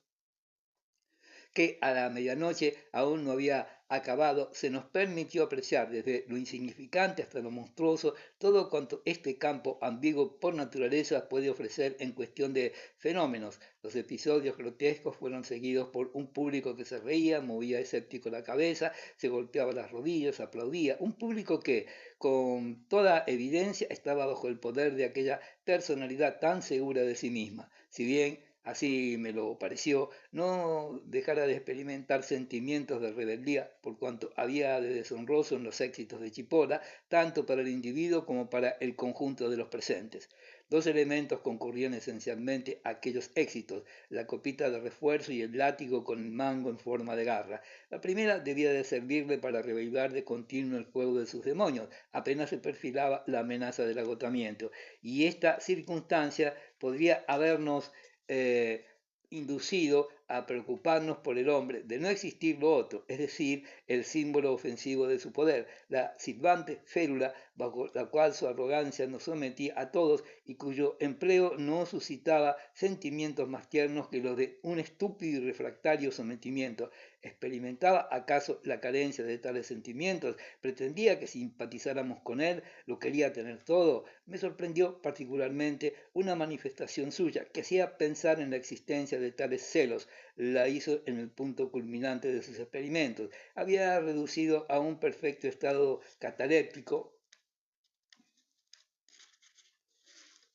que a la medianoche aún no había acabado, se nos permitió apreciar desde lo insignificante hasta lo monstruoso todo cuanto este campo ambiguo por naturaleza puede ofrecer en cuestión de fenómenos. Los episodios grotescos fueron seguidos por un público que se reía, movía escéptico la cabeza, se golpeaba las rodillas, aplaudía, un público que, con toda evidencia, estaba bajo el poder de aquella personalidad tan segura de sí misma. Si bien así me lo pareció, no dejara de experimentar sentimientos de rebeldía por cuanto había de deshonroso en los éxitos de Chipola, tanto para el individuo como para el conjunto de los presentes. Dos elementos concurrían esencialmente a aquellos éxitos, la copita de refuerzo y el látigo con el mango en forma de garra. La primera debía de servirle para revivar de continuo el fuego de sus demonios, apenas se perfilaba la amenaza del agotamiento, y esta circunstancia podría habernos eh, inducido a preocuparnos por el hombre de no existir lo otro, es decir, el símbolo ofensivo de su poder, la silbante férula bajo la cual su arrogancia nos sometía a todos y cuyo empleo no suscitaba sentimientos más tiernos que los de un estúpido y refractario sometimiento. ¿Experimentaba acaso la carencia de tales sentimientos? ¿Pretendía que simpatizáramos con él? ¿Lo quería tener todo? Me sorprendió particularmente una manifestación suya que hacía pensar en la existencia de tales celos. La hizo en el punto culminante de sus experimentos. Había reducido a un perfecto estado cataléptico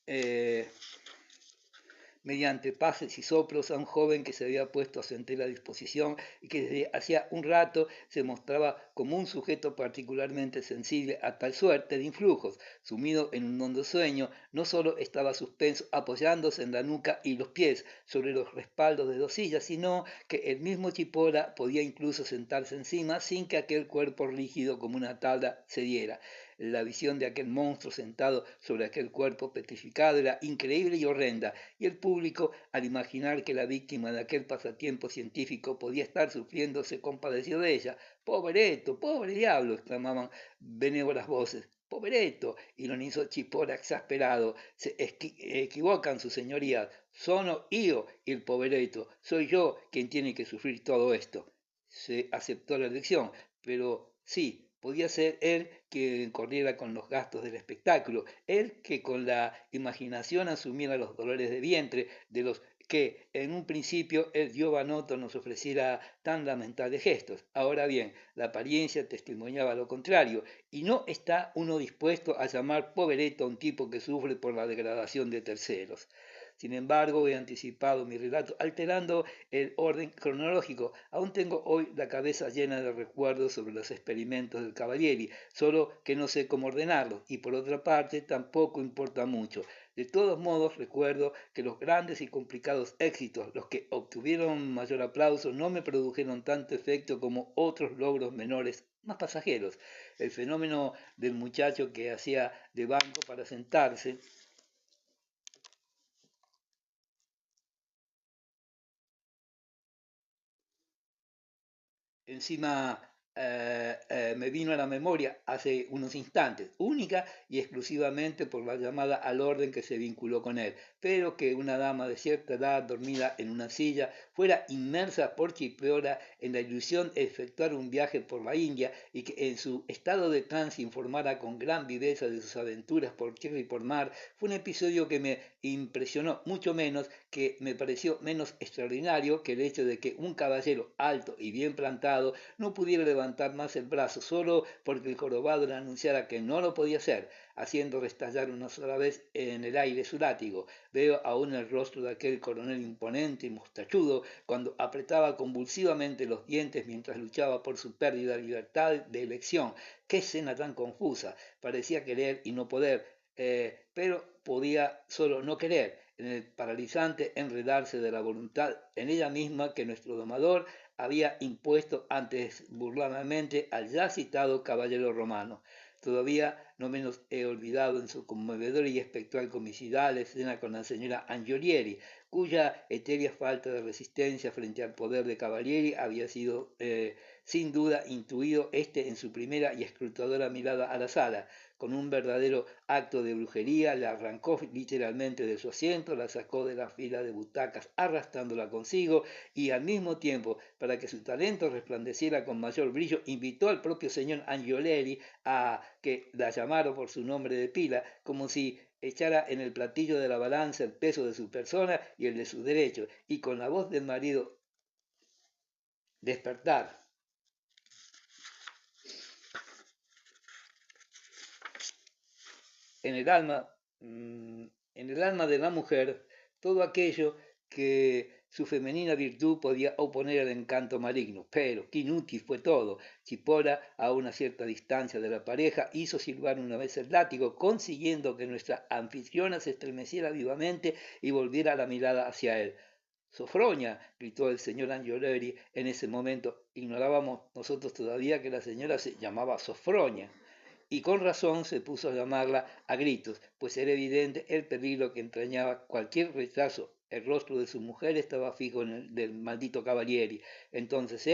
eh, mediante pases y soplos a un joven que se había puesto a su entera disposición y que desde hacía un rato se mostraba como un sujeto particularmente sensible a tal suerte de influjos. Sumido en un hondo sueño, no solo estaba suspenso apoyándose en la nuca y los pies sobre los respaldos de dos sillas, sino que el mismo Chipola podía incluso sentarse encima sin que aquel cuerpo rígido como una tabla cediera. La visión de aquel monstruo sentado sobre aquel cuerpo petrificado era increíble y horrenda, y el público, al imaginar que la víctima de aquel pasatiempo científico podía estar sufriendo, se compadeció de ella. ¡Pobreto, pobre diablo!, exclamaban benévolas voces. ¡Pobreto!, ironizó Chipola exasperado. Se equivocan sus señorías. Sono io il povereto. Soy yo quien tiene que sufrir todo esto. Se aceptó la elección, pero sí, podía ser él quien corriera con los gastos del espectáculo, él que con la imaginación asumiera los dolores de vientre de los que en un principio el Giovanotto nos ofreciera tan lamentables gestos. Ahora bien, la apariencia testimoniaba lo contrario, y no está uno dispuesto a llamar povereto a un tipo que sufre por la degradación de terceros. Sin embargo, he anticipado mi relato alterando el orden cronológico. Aún tengo hoy la cabeza llena de recuerdos sobre los experimentos del Cavalieri, solo que no sé cómo ordenarlos, y por otra parte tampoco importa mucho. De todos modos, recuerdo que los grandes y complicados éxitos, los que obtuvieron mayor aplauso, no me produjeron tanto efecto como otros logros menores más pasajeros. El fenómeno del muchacho que hacía de banco para sentarse, encima me vino a la memoria hace unos instantes, única y exclusivamente por la llamada al orden que se vinculó con él, pero que una dama de cierta edad dormida en una silla fuera inmersa por Chipeora en la ilusión de efectuar un viaje por la India y que en su estado de trance informara con gran viveza de sus aventuras por tierra y por mar, fue un episodio que me impresionó mucho menos, que me pareció menos extraordinario que el hecho de que un caballero alto y bien plantado no pudiera levantar más el brazo solo porque el jorobado le anunciara que no lo podía hacer, haciendo restallar una sola vez en el aire su látigo. Veo aún el rostro de aquel coronel imponente y mostachudo cuando apretaba convulsivamente los dientes mientras luchaba por su pérdida de libertad de elección. ¡Qué escena tan confusa! Parecía querer y no poder, pero podía solo no querer, en el paralizante enredarse de la voluntad en ella misma que nuestro domador había impuesto antes burladamente al ya citado caballero romano. Todavía no menos he olvidado en su conmovedora y espectral comicidad la escena con la señora Angiolieri, cuya etérea falta de resistencia frente al poder de Cavalieri había sido sin duda intuido en su primera y escrutadora mirada a la sala. Con un verdadero acto de brujería, la arrancó literalmente de su asiento, la sacó de la fila de butacas arrastrándola consigo y al mismo tiempo, para que su talento resplandeciera con mayor brillo, invitó al propio señor Angioleri a que la llamara por su nombre de pila, como si echara en el platillo de la balanza el peso de su persona y el de sus derechos, y con la voz del marido despertar en el alma, en el alma de la mujer todo aquello que su femenina virtud podía oponer al encanto maligno. Pero qué inútil fue todo. Chipora, a una cierta distancia de la pareja, hizo silbar una vez el látigo, consiguiendo que nuestra anfitriona se estremeciera vivamente y volviera la mirada hacia él. Sofroña, gritó el señor Angioleri en ese momento. Ignorábamos nosotros todavía que la señora se llamaba Sofroña y con razón se puso a llamarla a gritos, pues era evidente el peligro que entrañaba cualquier retraso. El rostro de su mujer estaba fijo en el del maldito Cavalieri. Entonces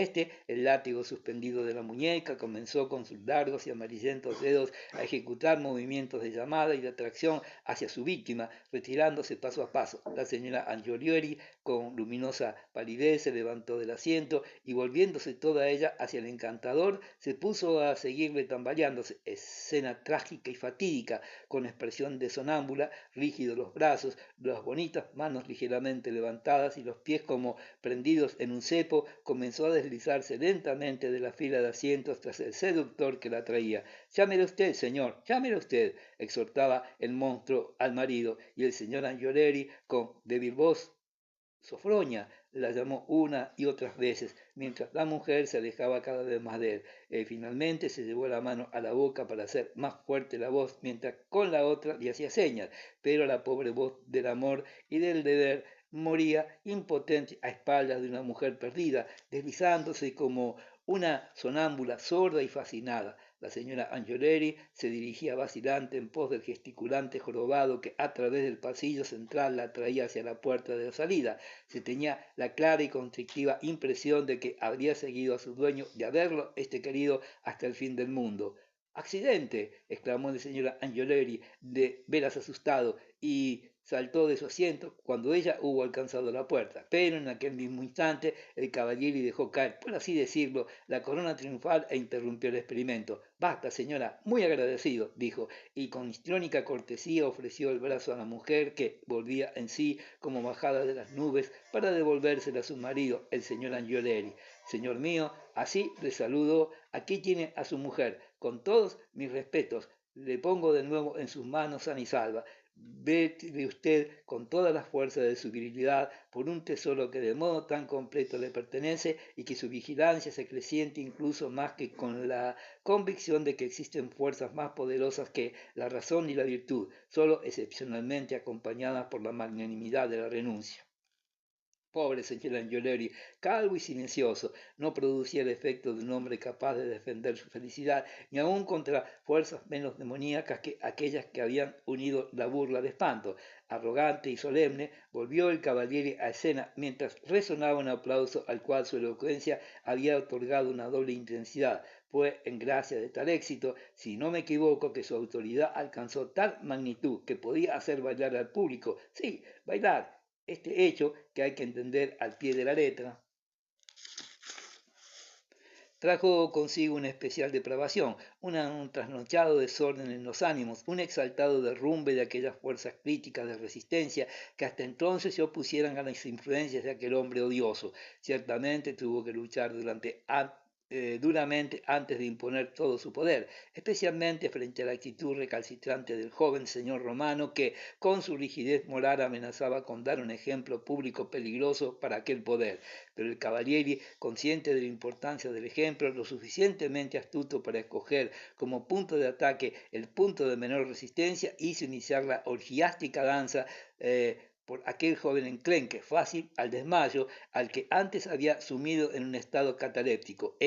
el látigo suspendido de la muñeca, comenzó con sus largos y amarillentos dedos a ejecutar movimientos de llamada y de atracción hacia su víctima, retirándose paso a paso. La señora Angioleri, con luminosa palidez, se levantó del asiento y volviéndose toda ella hacia el encantador, se puso a seguirle tambaleándose. Escena trágica y fatídica, con expresión de sonámbula, rígidos los brazos, las bonitas manos ligeramente levantadas y los pies como prendidos en un cepo, comenzó a deslizarse lentamente de la fila de asientos tras el seductor que la traía. Llámele usted, señor, llámele usted, exhortaba el monstruo al marido, y el señor Angioleri, con débil voz, Sofroña, la llamó una y otras veces, mientras la mujer se alejaba cada vez más de él. Finalmente se llevó la mano a la boca para hacer más fuerte la voz, mientras con la otra le hacía señas, pero la pobre voz del amor y del deber moría impotente a espaldas de una mujer perdida, deslizándose como una sonámbula sorda y fascinada. La señora Angioleri se dirigía vacilante en pos del gesticulante jorobado que a través del pasillo central la traía hacia la puerta de la salida. Se tenía la clara y constrictiva impresión de que habría seguido a su dueño, de haberlo querido hasta el fin del mundo. ¡Accidente! Exclamó la señora Angioleri, de veras asustado, y saltó de su asiento cuando ella hubo alcanzado la puerta. Pero en aquel mismo instante el caballero dejó caer, por así decirlo, la corona triunfal e interrumpió el experimento. Basta, señora, muy agradecido, dijo, y con histrónica cortesía ofreció el brazo a la mujer, que volvía en sí como bajada de las nubes para devolvérsela a su marido, el señor Angioleri. Señor mío, así le saludo, aquí tiene a su mujer, con todos mis respetos, le pongo de nuevo en sus manos sana y salva. Vete usted con toda la fuerza de su virilidad por un tesoro que de modo tan completo le pertenece y que su vigilancia se creciente incluso más que con la convicción de que existen fuerzas más poderosas que la razón y la virtud, solo excepcionalmente acompañadas por la magnanimidad de la renuncia. Pobre señor Angioleri, calvo y silencioso, no producía el efecto de un hombre capaz de defender su felicidad, ni aun contra fuerzas menos demoníacas que aquellas que habían unido la burla de espanto. Arrogante y solemne, volvió el caballero a escena, mientras resonaba un aplauso al cual su elocuencia había otorgado una doble intensidad. Fue en gracia de tal éxito, si no me equivoco, que su autoridad alcanzó tal magnitud que podía hacer bailar al público. Sí, bailar, hecho que hay que entender al pie de la letra, trajo consigo una especial depravación, un trasnochado desorden en los ánimos, un exaltado derrumbe de aquellas fuerzas críticas de resistencia que hasta entonces se opusieran a las influencias de aquel hombre odioso. Ciertamente tuvo que luchar duramente antes de imponer todo su poder, especialmente frente a la actitud recalcitrante del joven señor romano que, con su rigidez moral, amenazaba con dar un ejemplo público peligroso para aquel poder. Pero el Cavalieri, consciente de la importancia del ejemplo, lo suficientemente astuto para escoger como punto de ataque el punto de menor resistencia, hizo iniciar la orgiástica danza por aquel joven enclenque, fácil al desmayo, al que antes había sumido en un estado cataléptico.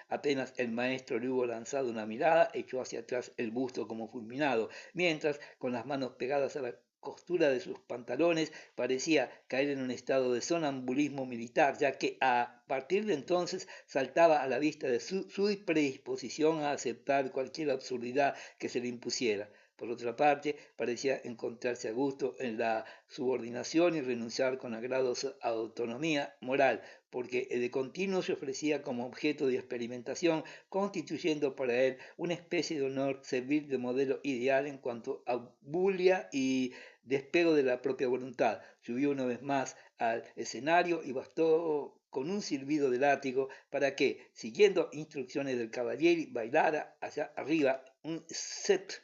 Apenas el maestro le hubo lanzado una mirada, echó hacia atrás el busto como fulminado, mientras, con las manos pegadas a la costura de sus pantalones parecía caer en un estado de sonambulismo militar, ya que a partir de entonces saltaba a la vista de su predisposición a aceptar cualquier absurdidad que se le impusiera. Por otra parte, parecía encontrarse a gusto en la subordinación y renunciar con agrado a autonomía moral, porque de continuo se ofrecía como objeto de experimentación, constituyendo para él una especie de honor servir de modelo ideal en cuanto a bulia y despego de la propia voluntad. Subió una vez más al escenario y bastó con un silbido de látigo para que, siguiendo instrucciones del caballero, bailara hacia arriba un set,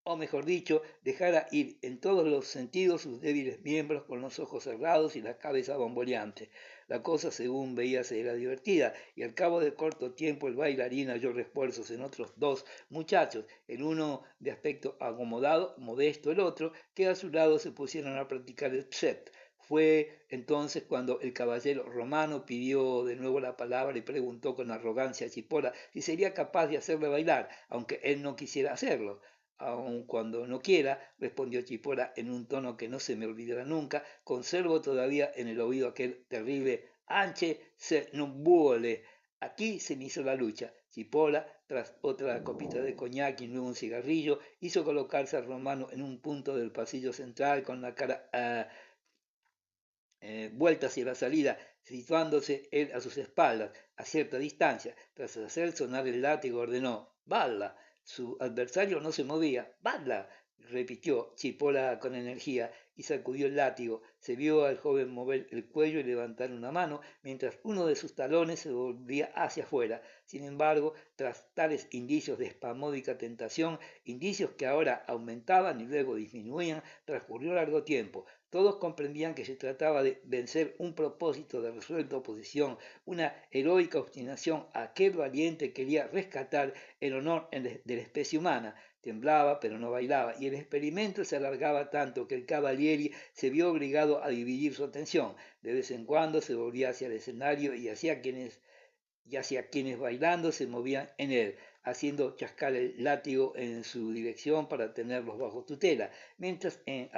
o mejor dicho, dejara ir en todos los sentidos sus débiles miembros con los ojos cerrados y la cabeza bamboleante. La cosa, según veíase, era divertida, y al cabo de corto tiempo el bailarín halló refuerzos en otros dos muchachos, el uno de aspecto acomodado, modesto el otro, que a su lado se pusieron a practicar el set. Fue entonces cuando el caballero romano pidió de nuevo la palabra y preguntó con arrogancia a Chipola si sería capaz de hacerle bailar, aunque él no quisiera hacerlo. Aun cuando no quiera, respondió Chipora en un tono que no se me olvidará nunca, conservo todavía en el oído aquel terrible «Anche se non vuole». Aquí se inició la lucha. Chipola, tras otra copita de coñac y luego un cigarrillo, hizo colocarse al romano en un punto del pasillo central con la cara vuelta hacia la salida, situándose él a sus espaldas, a cierta distancia. Tras hacer sonar el látigo, ordenó «¡Bala!». Su adversario no se movía. «¡Bala!», repitió Chipola con energía y sacudió el látigo. Se vio al joven mover el cuello y levantar una mano, mientras uno de sus talones se volvía hacia afuera. Sin embargo, tras tales indicios de espasmódica tentación, indicios que ahora aumentaban y luego disminuían, transcurrió largo tiempo. Todos comprendían que se trataba de vencer un propósito de resuelta oposición, una heroica obstinación a aquel valiente quería rescatar el honor de la especie humana. Temblaba, pero no bailaba, y el experimento se alargaba tanto que el Cavalieri se vio obligado a dividir su atención. De vez en cuando se volvía hacia el escenario y hacia quienes bailando se movían en él, haciendo chascar el látigo en su dirección para tenerlos bajo tutela, mientras en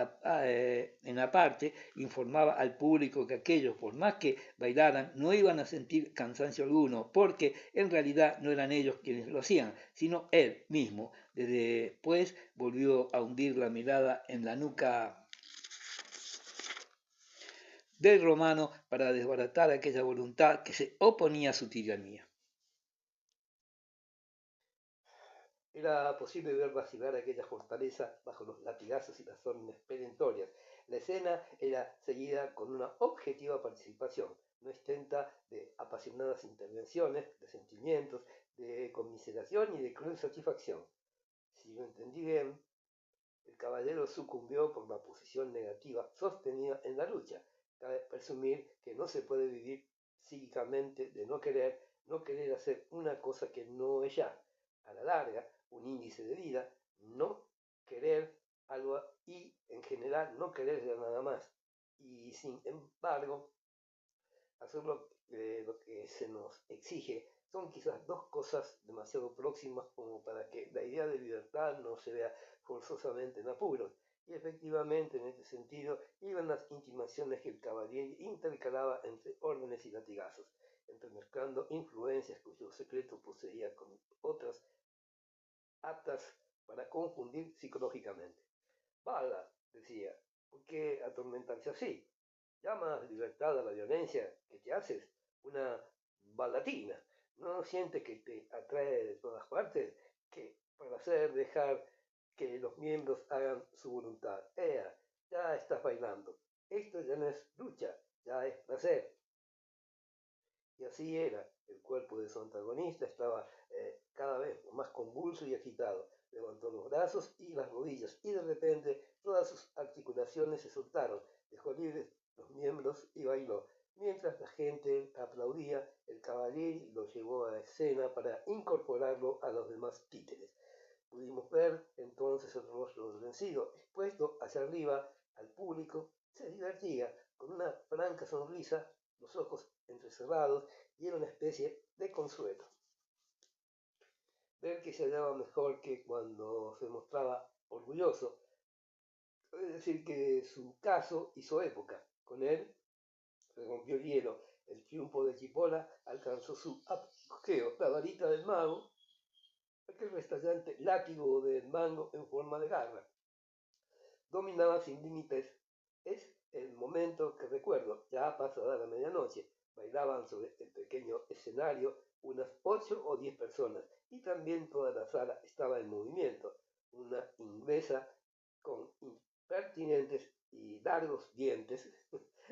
aparte informaba al público que aquellos, por más que bailaran, no iban a sentir cansancio alguno, porque en realidad no eran ellos quienes lo hacían, sino él mismo. Desde pues volvió a hundir la mirada en la nuca del romano para desbaratar aquella voluntad que se oponía a su tiranía. Era posible ver vacilar aquella fortaleza bajo los latigazos y las órdenes perentorias. La escena era seguida con una objetiva participación, no exenta de apasionadas intervenciones, de sentimientos, de conmiseración y de cruel satisfacción. Si lo entendí bien, el caballero sucumbió por la posición negativa sostenida en la lucha. Cabe presumir que no se puede vivir psíquicamente de no querer hacer una cosa que no es ya. A la larga, un índice de vida, no querer algo y en general no querer ya nada más. Y sin embargo, hacer lo que se nos exige son quizás dos cosas demasiado próximas como para que la idea de libertad no se vea forzosamente en apuros. Y efectivamente, en este sentido, iban las intimaciones que el caballero intercalaba entre órdenes y latigazos, entremezclando influencias cuyo secreto poseía con otras aptas para confundir psicológicamente. Bala, decía, ¿por qué atormentarse así? Llamas libertad a la violencia que te haces una balatina. ¿No sientes que te atrae de todas partes? Que para hacer dejar que los miembros hagan su voluntad. Ea, ya estás bailando. Esto ya no es lucha, ya es placer. Y así era. El cuerpo de su antagonista estaba cada vez más convulso y agitado. Levantó los brazos y las rodillas y de repente todas sus articulaciones se soltaron. Dejó libres los miembros y bailó. Mientras la gente aplaudía, el caballero lo llevó a la escena para incorporarlo a los demás títeres. Pudimos ver entonces el rostro del vencido, expuesto hacia arriba al público. Se divertía con una franca sonrisa, los ojos entrecerrados, y era una especie de consuelo. Ver que se hallaba mejor que cuando se mostraba orgulloso, Es decir, que su caso hizo época. Con él se rompió el hielo. El triunfo de Chipola alcanzó su apogeo. La varita del mago, aquel restallante látigo del mango en forma de garra, dominaba sin límites. Es el momento que recuerdo, ya pasada la medianoche. Bailaban sobre el pequeño escenario unas 8 o 10 personas y también toda la sala estaba en movimiento. Una inglesa con impertinentes y largos dientes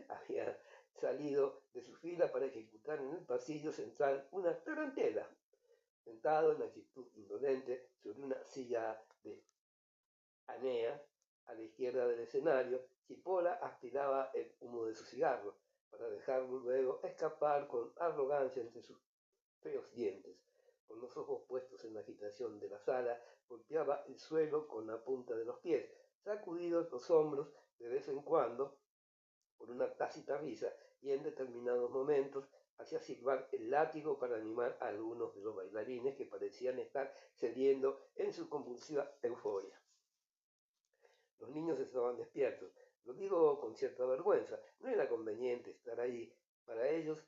había salido de su fila para ejecutar en el pasillo central una tarantela. Sentado en actitud indolente sobre una silla de Anea, a la izquierda del escenario, Chipola aspiraba el humo de su cigarro, para dejarlo luego escapar con arrogancia entre sus feos dientes. Con los ojos puestos en la agitación de la sala, golpeaba el suelo con la punta de los pies, sacudidos los hombros de vez en cuando por una tácita risa, y en determinados momentos hacía silbar el látigo para animar a algunos de los bailarines que parecían estar cediendo en su convulsiva euforia. Los niños estaban despiertos. Lo digo con cierta vergüenza. No era conveniente estar ahí para ellos,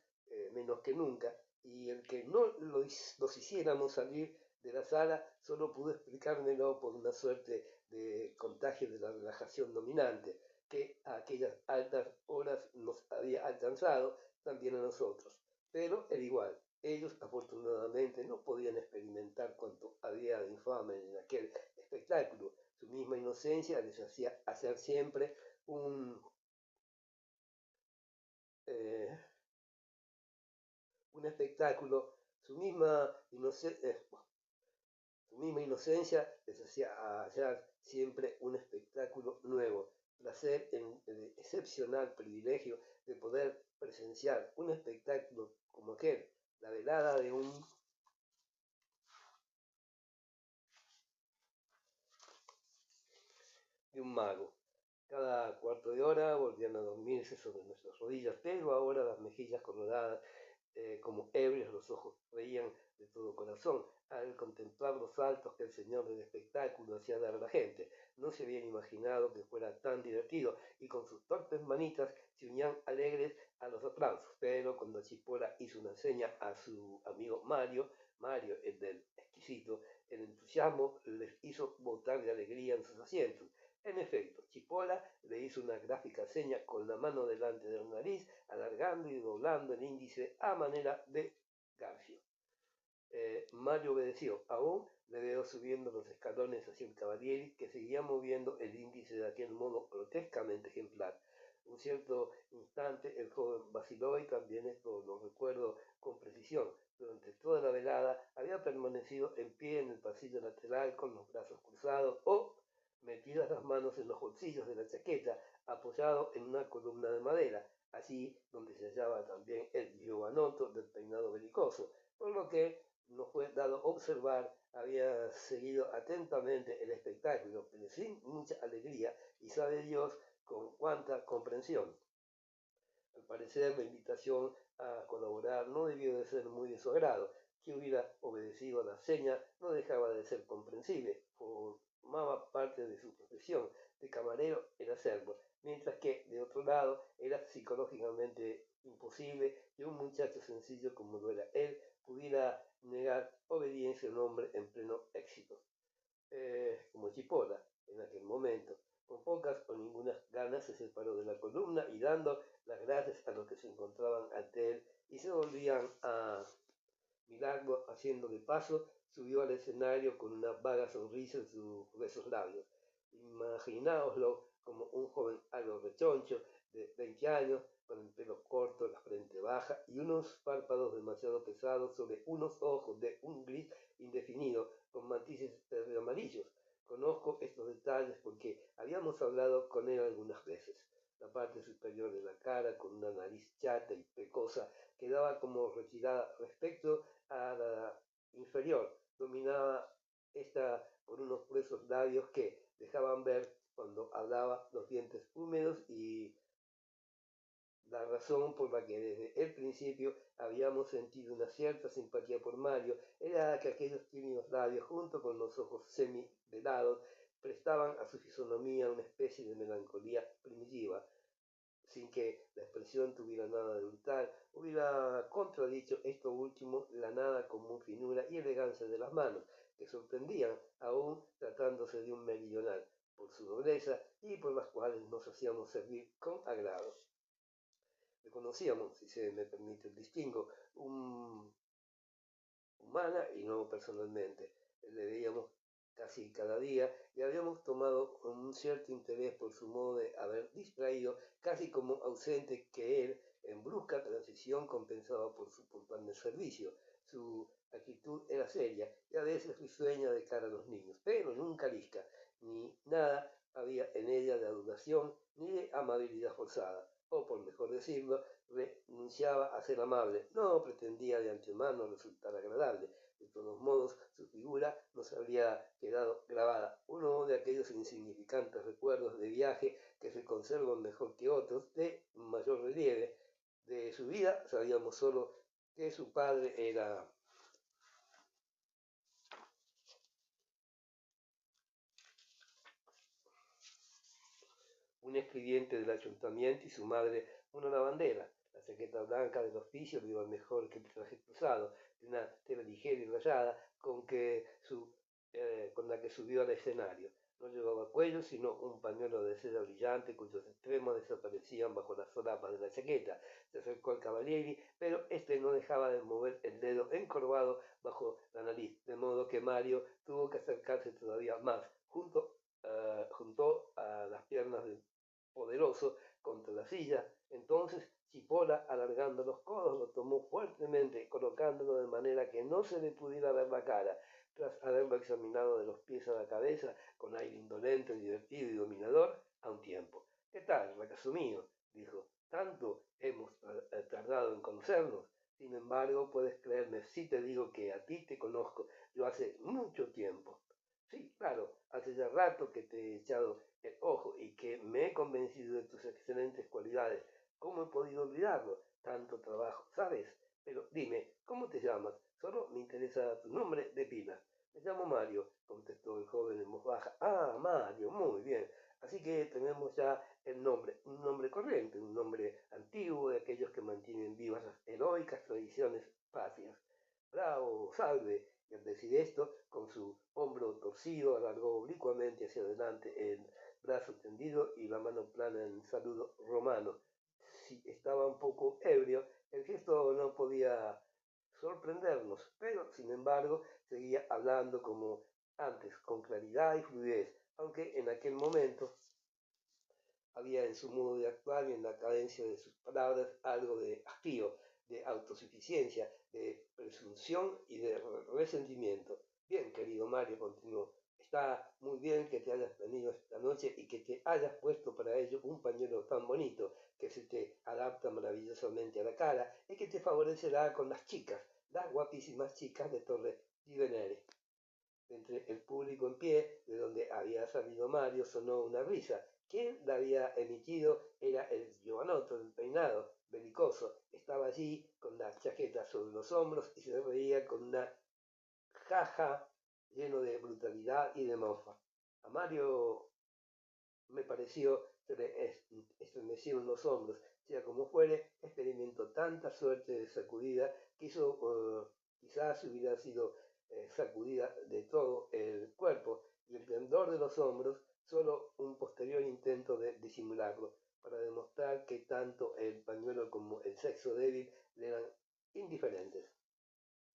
menos que nunca, y el que no los hiciéramos salir de la sala solo pudo explicármelo por una suerte de contagio de la relajación dominante, que a aquellas altas horas nos había alcanzado también a nosotros. Pero era igual. Ellos afortunadamente no podían experimentar cuanto había de infame en aquel espectáculo. Su misma inocencia les hacía hacer siempre eh, un espectáculo, su misma inocencia les hacía hallar siempre un espectáculo nuevo, placer en el excepcional privilegio de poder presenciar un espectáculo como aquel, la velada de un mago. Cada cuarto de hora volvían a dormirse sobre nuestras rodillas, pero ahora las mejillas coloradas, como ebrios los ojos reían de todo corazón al contemplar los saltos que el señor del espectáculo hacía dar a la gente. No se habían imaginado que fuera tan divertido y con sus torpes manitas se unían alegres a los aplausos. Pero cuando Chipola hizo una seña a su amigo Mario, el del exquisito, el entusiasmo les hizo botar de alegría en sus asientos. En efecto, Chipola le hizo una gráfica seña con la mano delante de la nariz, alargando y doblando el índice a manera de garfio. Mario obedeció. Aún le veo subiendo los escalones hacia el caballero, que seguía moviendo el índice de aquel modo grotescamente ejemplar. Un cierto instante el joven vaciló y también esto lo recuerdo con precisión. Durante toda la velada había permanecido en pie en el pasillo lateral con los brazos cruzados o metidas las manos en los bolsillos de la chaqueta, apoyado en una columna de madera, allí donde se hallaba también el giovanoto del peinado belicoso, por lo que nos fue dado observar, había seguido atentamente el espectáculo, pero sin mucha alegría, y sabe Dios con cuánta comprensión. Al parecer, la invitación a colaborar no debió de ser muy de su agrado. Que hubiera obedecido a la seña no dejaba de ser comprensible, formaba parte de su profesión de camarero el hacerlo, mientras que, de otro lado, era psicológicamente imposible que un muchacho sencillo como lo era él pudiera negar obediencia a un hombre en pleno éxito, como Chipola en aquel momento. Con pocas o ninguna ganas se separó de la columna y dando las gracias a los que se encontraban ante él y se volvían a mirarlo haciéndole paso, subió al escenario con una vaga sonrisa en sus gruesos labios. Imaginaoslo como un joven algo rechoncho de 20 años, con el pelo corto, la frente baja y unos párpados demasiado pesados sobre unos ojos de un gris indefinido con matices amarillos. Conozco estos detalles porque habíamos hablado con él algunas veces. La parte superior de la cara, con una nariz chata y pecosa, quedaba como retirada respecto a la inferior, dominaba esta por unos gruesos labios que dejaban ver cuando hablaba los dientes húmedos, y la razón por la que desde el principio habíamos sentido una cierta simpatía por Mario era que aquellos tímidos labios, junto con los ojos semi-velados, prestaban a su fisonomía una especie de melancolía primitiva, sin que la expresión tuviera nada de brutal. Hubiera contradicho esto último la nada común finura y elegancia de las manos, que sorprendían, aún tratándose de un meridional, por su nobleza y por las cuales nos hacíamos servir con agrado. Reconocíamos, si se me permite el distingo, humana y no personalmente. Le veíamos casi cada día y habíamos tomado un cierto interés por su modo de haber distraído, casi como ausente que él, en brusca transición, compensaba por su puntual servicio. Su actitud era seria y a veces risueña de cara a los niños, pero nunca arisca, ni nada había en ella de adulación ni de amabilidad forzada, o por mejor decirlo, renunciaba a ser amable, no pretendía de antemano resultar agradable. De todos modos, su figura nos habría quedado grabada, uno de aquellos insignificantes recuerdos de viaje que se conservan mejor que otros, de mayor relieve. De su vida sabíamos solo que su padre era un escribiente del ayuntamiento y su madre una lavandera. La chaqueta blanca del oficio le iba mejor que el traje cruzado, de una tela ligera y rayada con la que subió al escenario. No llevaba cuello, sino un pañuelo de seda brillante cuyos extremos desaparecían bajo las solapas de la chaqueta. Se acercó al Cavalieri, pero este no dejaba de mover el dedo encorvado bajo la nariz, de modo que Mario tuvo que acercarse todavía más, junto a las piernas del poderoso contra la silla. Entonces Chipola, alargando los codos, lo tomó fuertemente, colocándolo de manera que no se le pudiera ver la cara. Tras haberlo examinado de los pies a la cabeza, con aire indolente, divertido y dominador, a un tiempo. ¿Qué tal, fracaso mío? Dijo. Tanto hemos tardado en conocernos. Sin embargo, puedes creerme si te digo que a ti te conozco yo hace mucho tiempo. Sí, claro, hace ya rato que te he echado el ojo y que me he convencido de tus excelentes cualidades. ¿Cómo he podido olvidarlo? Tanto trabajo, ¿sabes? Pero dime, ¿cómo te llamas? Solo me interesa tu nombre de pila. Me llamo Mario, contestó el joven en voz baja. Ah, Mario, muy bien. Así que tenemos ya el nombre, un nombre corriente, un nombre antiguo de aquellos que mantienen vivas las heroicas tradiciones patrias. Bravo, salve. Y al decir esto, con su hombro torcido, alargó oblicuamente hacia adelante el brazo tendido y la mano plana en saludo romano. Si estaba un poco ebrio, el gesto no podía sorprendernos, pero sin embargo seguía hablando como antes, con claridad y fluidez, aunque en aquel momento había en su modo de actuar y en la cadencia de sus palabras algo de hastío, de autosuficiencia, de presunción y de resentimiento. Bien, querido Mario, continuó, está muy bien que te hayas venido esta noche y que te hayas puesto para ello un pañuelo tan bonito, que se te adapta maravillosamente a la cara y que te favorecerá con las guapísimas chicas de Torre di Venere. Entre el público en pie, de donde había salido Mario, sonó una risa. Quien la había emitido era el giovanotto del peinado, belicoso. Estaba allí con la chaqueta sobre los hombros y se reía con una jaja lleno de brutalidad y de mofa. A Mario me pareció se le estremecieron los hombros. Sea como fuere, experimentó tanta suerte de sacudida que quizás hubiera sido sacudida de todo el cuerpo y el temblor de los hombros solo un posterior intento de disimularlo para demostrar que tanto el pañuelo como el sexo débil le eran indiferentes.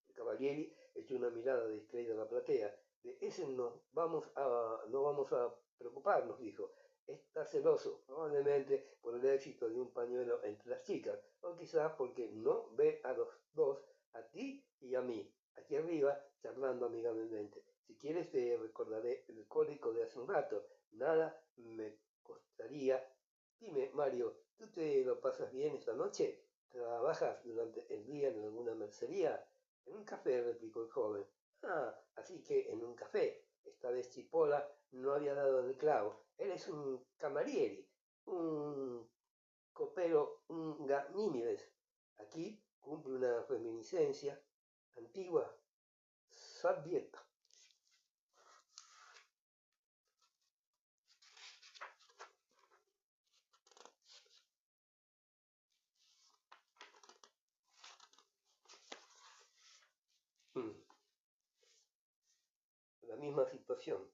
El Cavalieri echó una mirada distraída a la platea. De ese no vamos a preocuparnos, dijo. Está celoso, probablemente por el éxito de un pañuelo entre las chicas, o quizás porque no ve a los dos, a ti y a mí, aquí arriba, charlando amigablemente. Si quieres te recordaré el código de hace un rato. Nada me costaría. Dime, Mario, ¿tú te lo pasas bien esta noche? ¿Trabajas durante el día en alguna mercería? En un café, replicó el joven. Ah, así que en un café. Esta vez Chipola no había dado en el clavo. Eres un camarieri, un copero, un ganímides. Aquí cumple una reminiscencia antigua, sabieta. situación.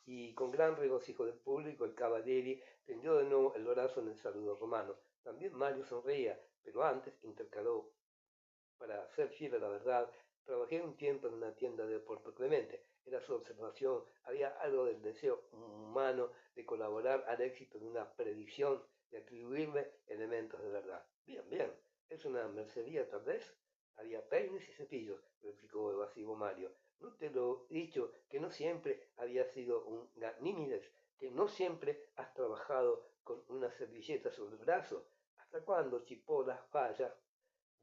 Y con gran regocijo del público, el Cavalieri tendió de nuevo el brazo en el saludo romano. También Mario sonreía, pero antes intercaló: para ser fiel a la verdad, trabajé un tiempo en una tienda de Porto Clemente. Era su observación, había algo del deseo humano de colaborar al éxito de una predicción, de atribuirle elementos de verdad. Bien, bien, ¿es una mercería tal vez? Había peines y cepillos, replicó evasivo Mario. ¿No te lo he dicho que no siempre había sido un Ganímides, que no siempre has trabajado con una servilleta sobre el brazo? ¿Hasta cuándo Chipola falla?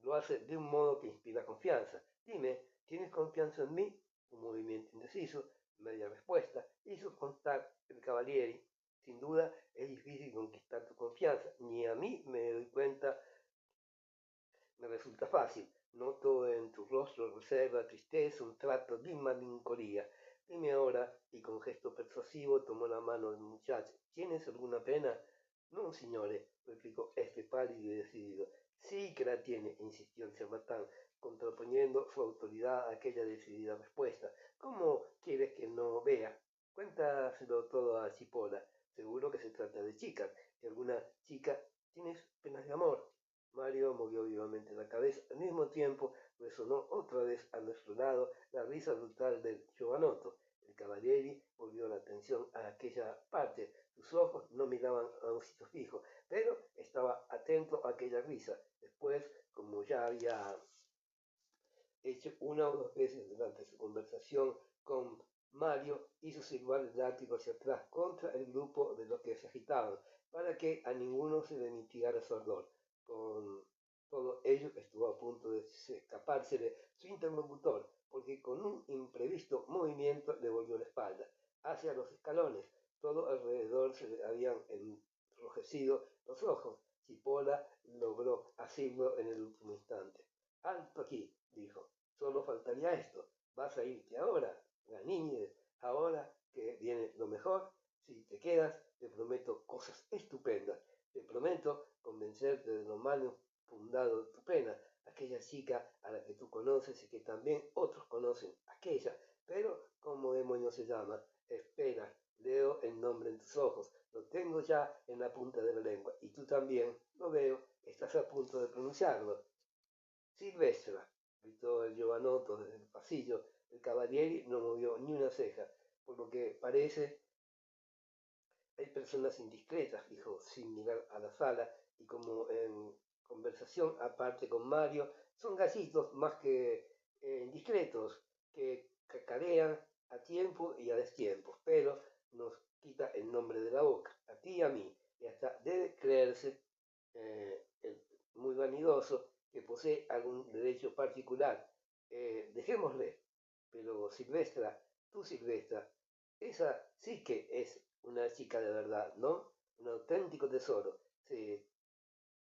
Lo hace de un modo que inspira confianza. Dime, ¿tienes confianza en mí? Un movimiento indeciso, media respuesta, hizo constar el Cavalieri. Sin duda es difícil conquistar tu confianza. Ni a mí me doy cuenta, me resulta fácil. Noto en tu rostro reserva, tristeza, un trato de melancolía. Dime ahora, y con gesto persuasivo tomó la mano del muchacho. ¿Tienes alguna pena? No, signore, replicó este pálido y decidido. Sí que la tiene, insistió el charlatán, contraponiendo su autoridad a aquella decidida respuesta. ¿Cómo quieres que no vea? Cuéntaselo todo a Cipolla. Seguro que se trata de chicas. ¿Y alguna chica? ¿Tienes penas de amor? Mario movió vivamente la cabeza. Al mismo tiempo resonó otra vez a nuestro lado la risa brutal del giovanotto. El Cavalieri volvió la atención a aquella parte. Sus ojos no miraban a un sitio fijo, pero estaba atento a aquella risa. Después, como ya había hecho una o dos veces durante su conversación con Mario, hizo silbar el látigo hacia atrás contra el grupo de los que se agitaban, para que a ninguno se le mitigara su ardor. Con todo ello estuvo a punto de escapársele su interlocutor, porque con un imprevisto movimiento le volvió la espalda hacia los escalones. Todo alrededor se le habían enrojecido los ojos. Cipolla logró asirlo en el último instante. Alto aquí, dijo. Solo faltaría esto. ¿Vas a irte ahora, Ganímedes? Ahora que viene lo mejor. Si te quedas, te prometo cosas estupendas. Te prometo convencerte de lo mal fundado de tu pena. Aquella chica a la que tú conoces y que también otros conocen. Aquella. Pero, ¿cómo demonios se llama? Espera, leo el nombre en tus ojos. Lo tengo ya en la punta de la lengua. Y tú también, lo veo, estás a punto de pronunciarlo. Silvestra, gritó el giovanotto desde el pasillo. El Cavalieri no movió ni una ceja. Por lo que parece, hay personas indiscretas, dijo sin mirar a la sala, y como en conversación aparte con Mario, son gallitos más que indiscretos, que cacarean a tiempo y a destiempo, pero nos quita el nombre de la boca, a ti y a mí, y hasta debe creerse muy vanidoso que posee algún derecho particular. Dejémosle, pero Silvestra, tú Silvestra, esa sí que es una chica de verdad, ¿no? Un auténtico tesoro. Se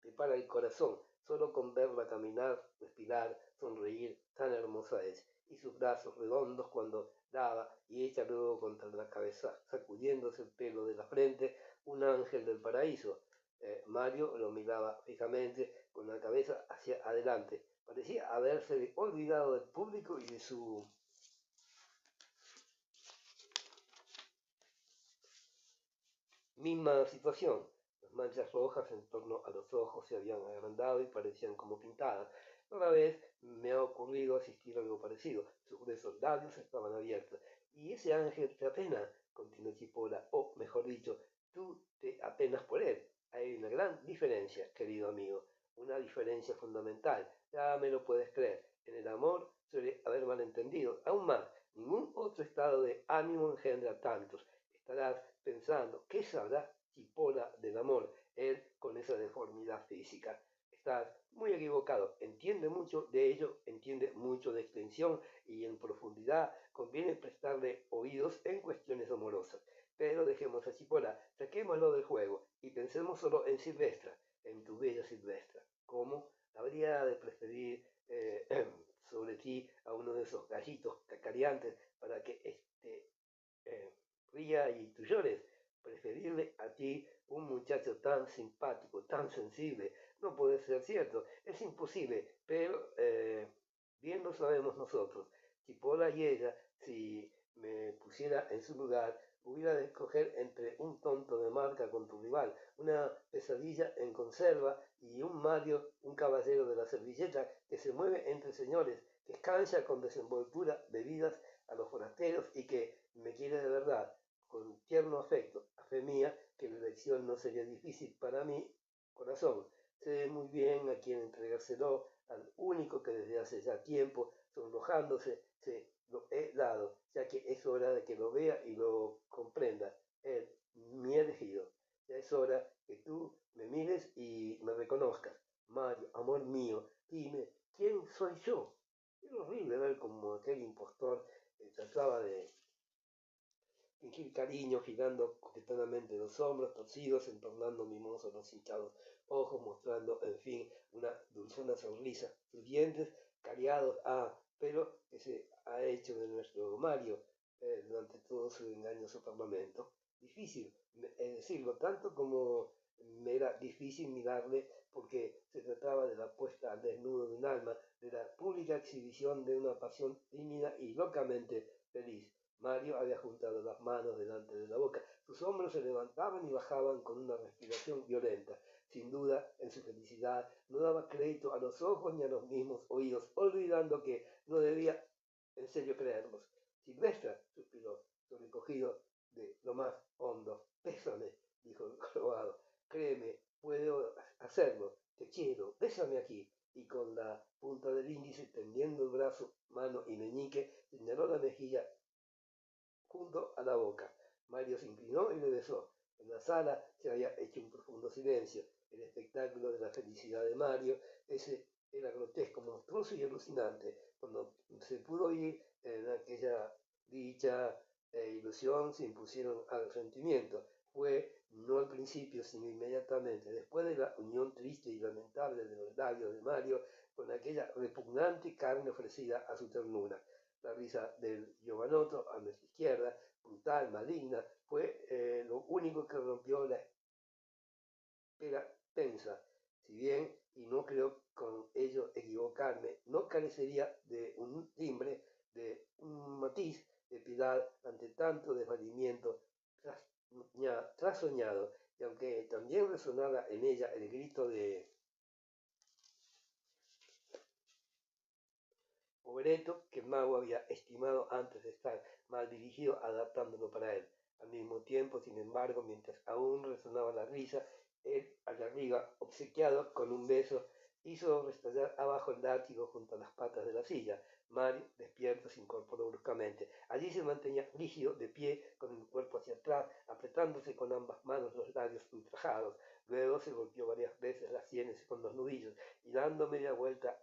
te para el corazón solo con verla caminar, respirar, sonreír, tan hermosa es. Y sus brazos redondos cuando daba y echa luego contra la cabeza, sacudiéndose el pelo de la frente, un ángel del paraíso. Mario lo miraba fijamente con la cabeza hacia adelante. Parecía haberse olvidado del público y de su misma situación. Las manchas rojas en torno a los ojos se habían agrandado y parecían como pintadas. Otra vez me ha ocurrido asistir a algo parecido. Sus gruesos labios estaban abiertos. Y ese ángel te apena, continuó Chipola, o mejor dicho, tú te apenas por él. Hay una gran diferencia, querido amigo, una diferencia fundamental. Ya me lo puedes creer. En el amor suele haber malentendidos. Aún más, ningún otro estado de ánimo engendra tantos. Estarás pensando, ¿qué sabrá Cipolla del amor? Él con esa deformidad física. Estás muy equivocado. Entiende mucho de ello, entiende mucho de extensión y en profundidad. Conviene prestarle oídos en cuestiones amorosas. Pero dejemos a Cipolla, saquémoslo del juego y pensemos solo en Silvestra, en tu bella Silvestra. ¿Cómo? Habría de preferir sobre ti a uno de esos gallitos cacareantes para que eh, ría y tú llores. Preferirle a ti un muchacho tan simpático, tan sensible, no puede ser cierto, es imposible, pero bien lo sabemos nosotros. Chipola y ella, si me pusiera en su lugar, hubiera de escoger entre un tonto de marca con tu rival, una pesadilla en conserva y un Mario, un caballero de la servilleta que se mueve entre señores, que escancha con desenvoltura bebidas a los forasteros y que me quiere de verdad, con tierno afecto, a fe mía que la elección no sería difícil para mí, corazón. Sé muy bien a quién entregárselo, al único que desde hace ya tiempo, sonrojándose, se lo he dado, ya que es hora de que lo vea y lo comprenda. Él, mi elegido. Ya es hora que tú me mires y me reconozcas. Mario, amor mío, dime, ¿quién soy yo? Es horrible ver como aquel impostor trataba de fingir cariño, girando coquetonamente los hombros torcidos, entornando mimosos los hinchados ojos, mostrando, en fin, una dulzona sonrisa. Sus dientes cariados, pero que se ha hecho de nuestro Mario durante todo su engañoso parlamento. Difícil, es decirlo, tanto como me era difícil mirarle porque se trataba de la puesta al desnudo de un alma, de la pública exhibición de una pasión tímida y locamente feliz. Mario había juntado las manos delante de la boca. Sus hombros se levantaban y bajaban con una respiración violenta. Sin duda, en su felicidad, no daba crédito a los ojos ni a los mismos oídos, olvidando que no debía en serio creerlos. Silvestra, suspiró, sobrecogido de lo más hondo. Bésame, dijo el jorobado. Créeme, puedo hacerlo. Te quiero. Bésame aquí. Y con la punta del índice, tendiendo el brazo, mano y meñique, señaló la mejilla junto a la boca. Mario se inclinó y le besó. En la sala se había hecho un profundo silencio. El espectáculo de la felicidad de Mario, ese era grotesco, monstruoso y alucinante. Cuando se pudo oír en aquella dicha e ilusión se impusieron al sentimiento. Fue no al principio, sino inmediatamente, después de la unión triste y lamentable de los labios de Mario con aquella repugnante carne ofrecida a su ternura. La risa del giovanotto a nuestra izquierda, brutal, maligna, fue lo único que rompió la espera tensa. Si bien, y no creo con ello equivocarme, no carecería de un timbre, de un matiz de piedad ante tanto desvalimiento trassoñado, y aunque también resonara en ella el grito de Obereto que el mago había estimado antes de estar mal dirigido adaptándolo para él. Al mismo tiempo, sin embargo, mientras aún resonaba la risa, él, allá arriba, obsequiado con un beso, hizo restallar abajo el látigo junto a las patas de la silla. Mario, despierto, se incorporó bruscamente. Allí se mantenía rígido, de pie, con el cuerpo hacia atrás, apretándose con ambas manos los labios ultrajados. Luego se golpeó varias veces las sienes con los nudillos y dando media vuelta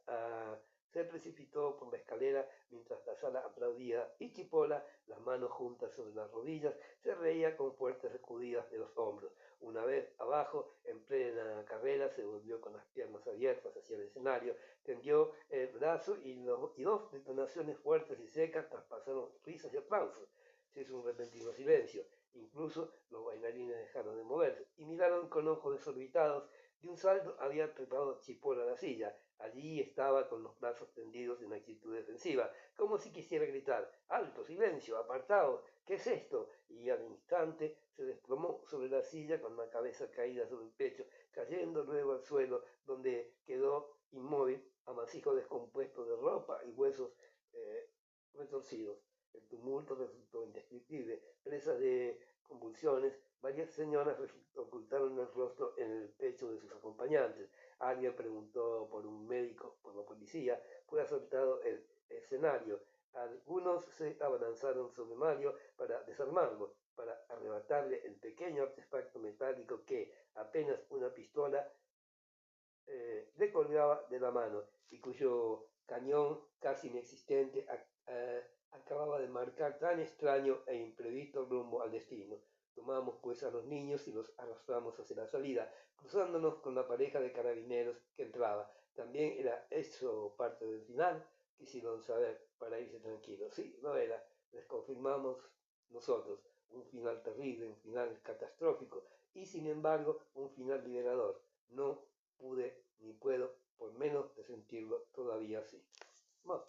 se precipitó por la escalera mientras la sala aplaudía y Chipola, las manos juntas sobre las rodillas, se reía con fuertes sacudidas de los hombros. Una vez abajo, en plena carrera, se volvió con las piernas abiertas hacia el escenario, tendió el brazo y dos detonaciones fuertes y secas traspasaron risas y aplausos. Se hizo un repentino silencio. Incluso los bailarines dejaron de moverse y miraron con ojos desorbitados. De un salto había trepado Chipola a la silla. Allí estaba con los brazos tendidos en actitud defensiva, como si quisiera gritar, alto, silencio, apartado, ¿qué es esto? Y al instante se desplomó sobre la silla con la cabeza caída sobre el pecho, cayendo luego al suelo, donde quedó inmóvil, amasijo descompuesto de ropa y huesos retorcidos. El tumulto resultó indescriptible, presa de convulsiones, varias señoras ocultaron el rostro en el pecho de sus acompañantes. Alguien preguntó por un médico, por la policía, fue asaltado el escenario. Algunos se abalanzaron sobre Mario para desarmarlo, para arrebatarle el pequeño artefacto metálico que, apenas una pistola, le colgaba de la mano y cuyo cañón casi inexistente acababa de marcar tan extraño e imprevisto rumbo al destino. Tomamos pues a los niños y los arrastramos hacia la salida, cruzándonos con la pareja de carabineros que entraba. También era eso parte del final, quisieron saber para irse tranquilos. Sí, no era, les confirmamos nosotros, un final terrible, un final catastrófico y sin embargo un final liberador. No pude ni puedo, por menos de sentirlo todavía así. Bueno,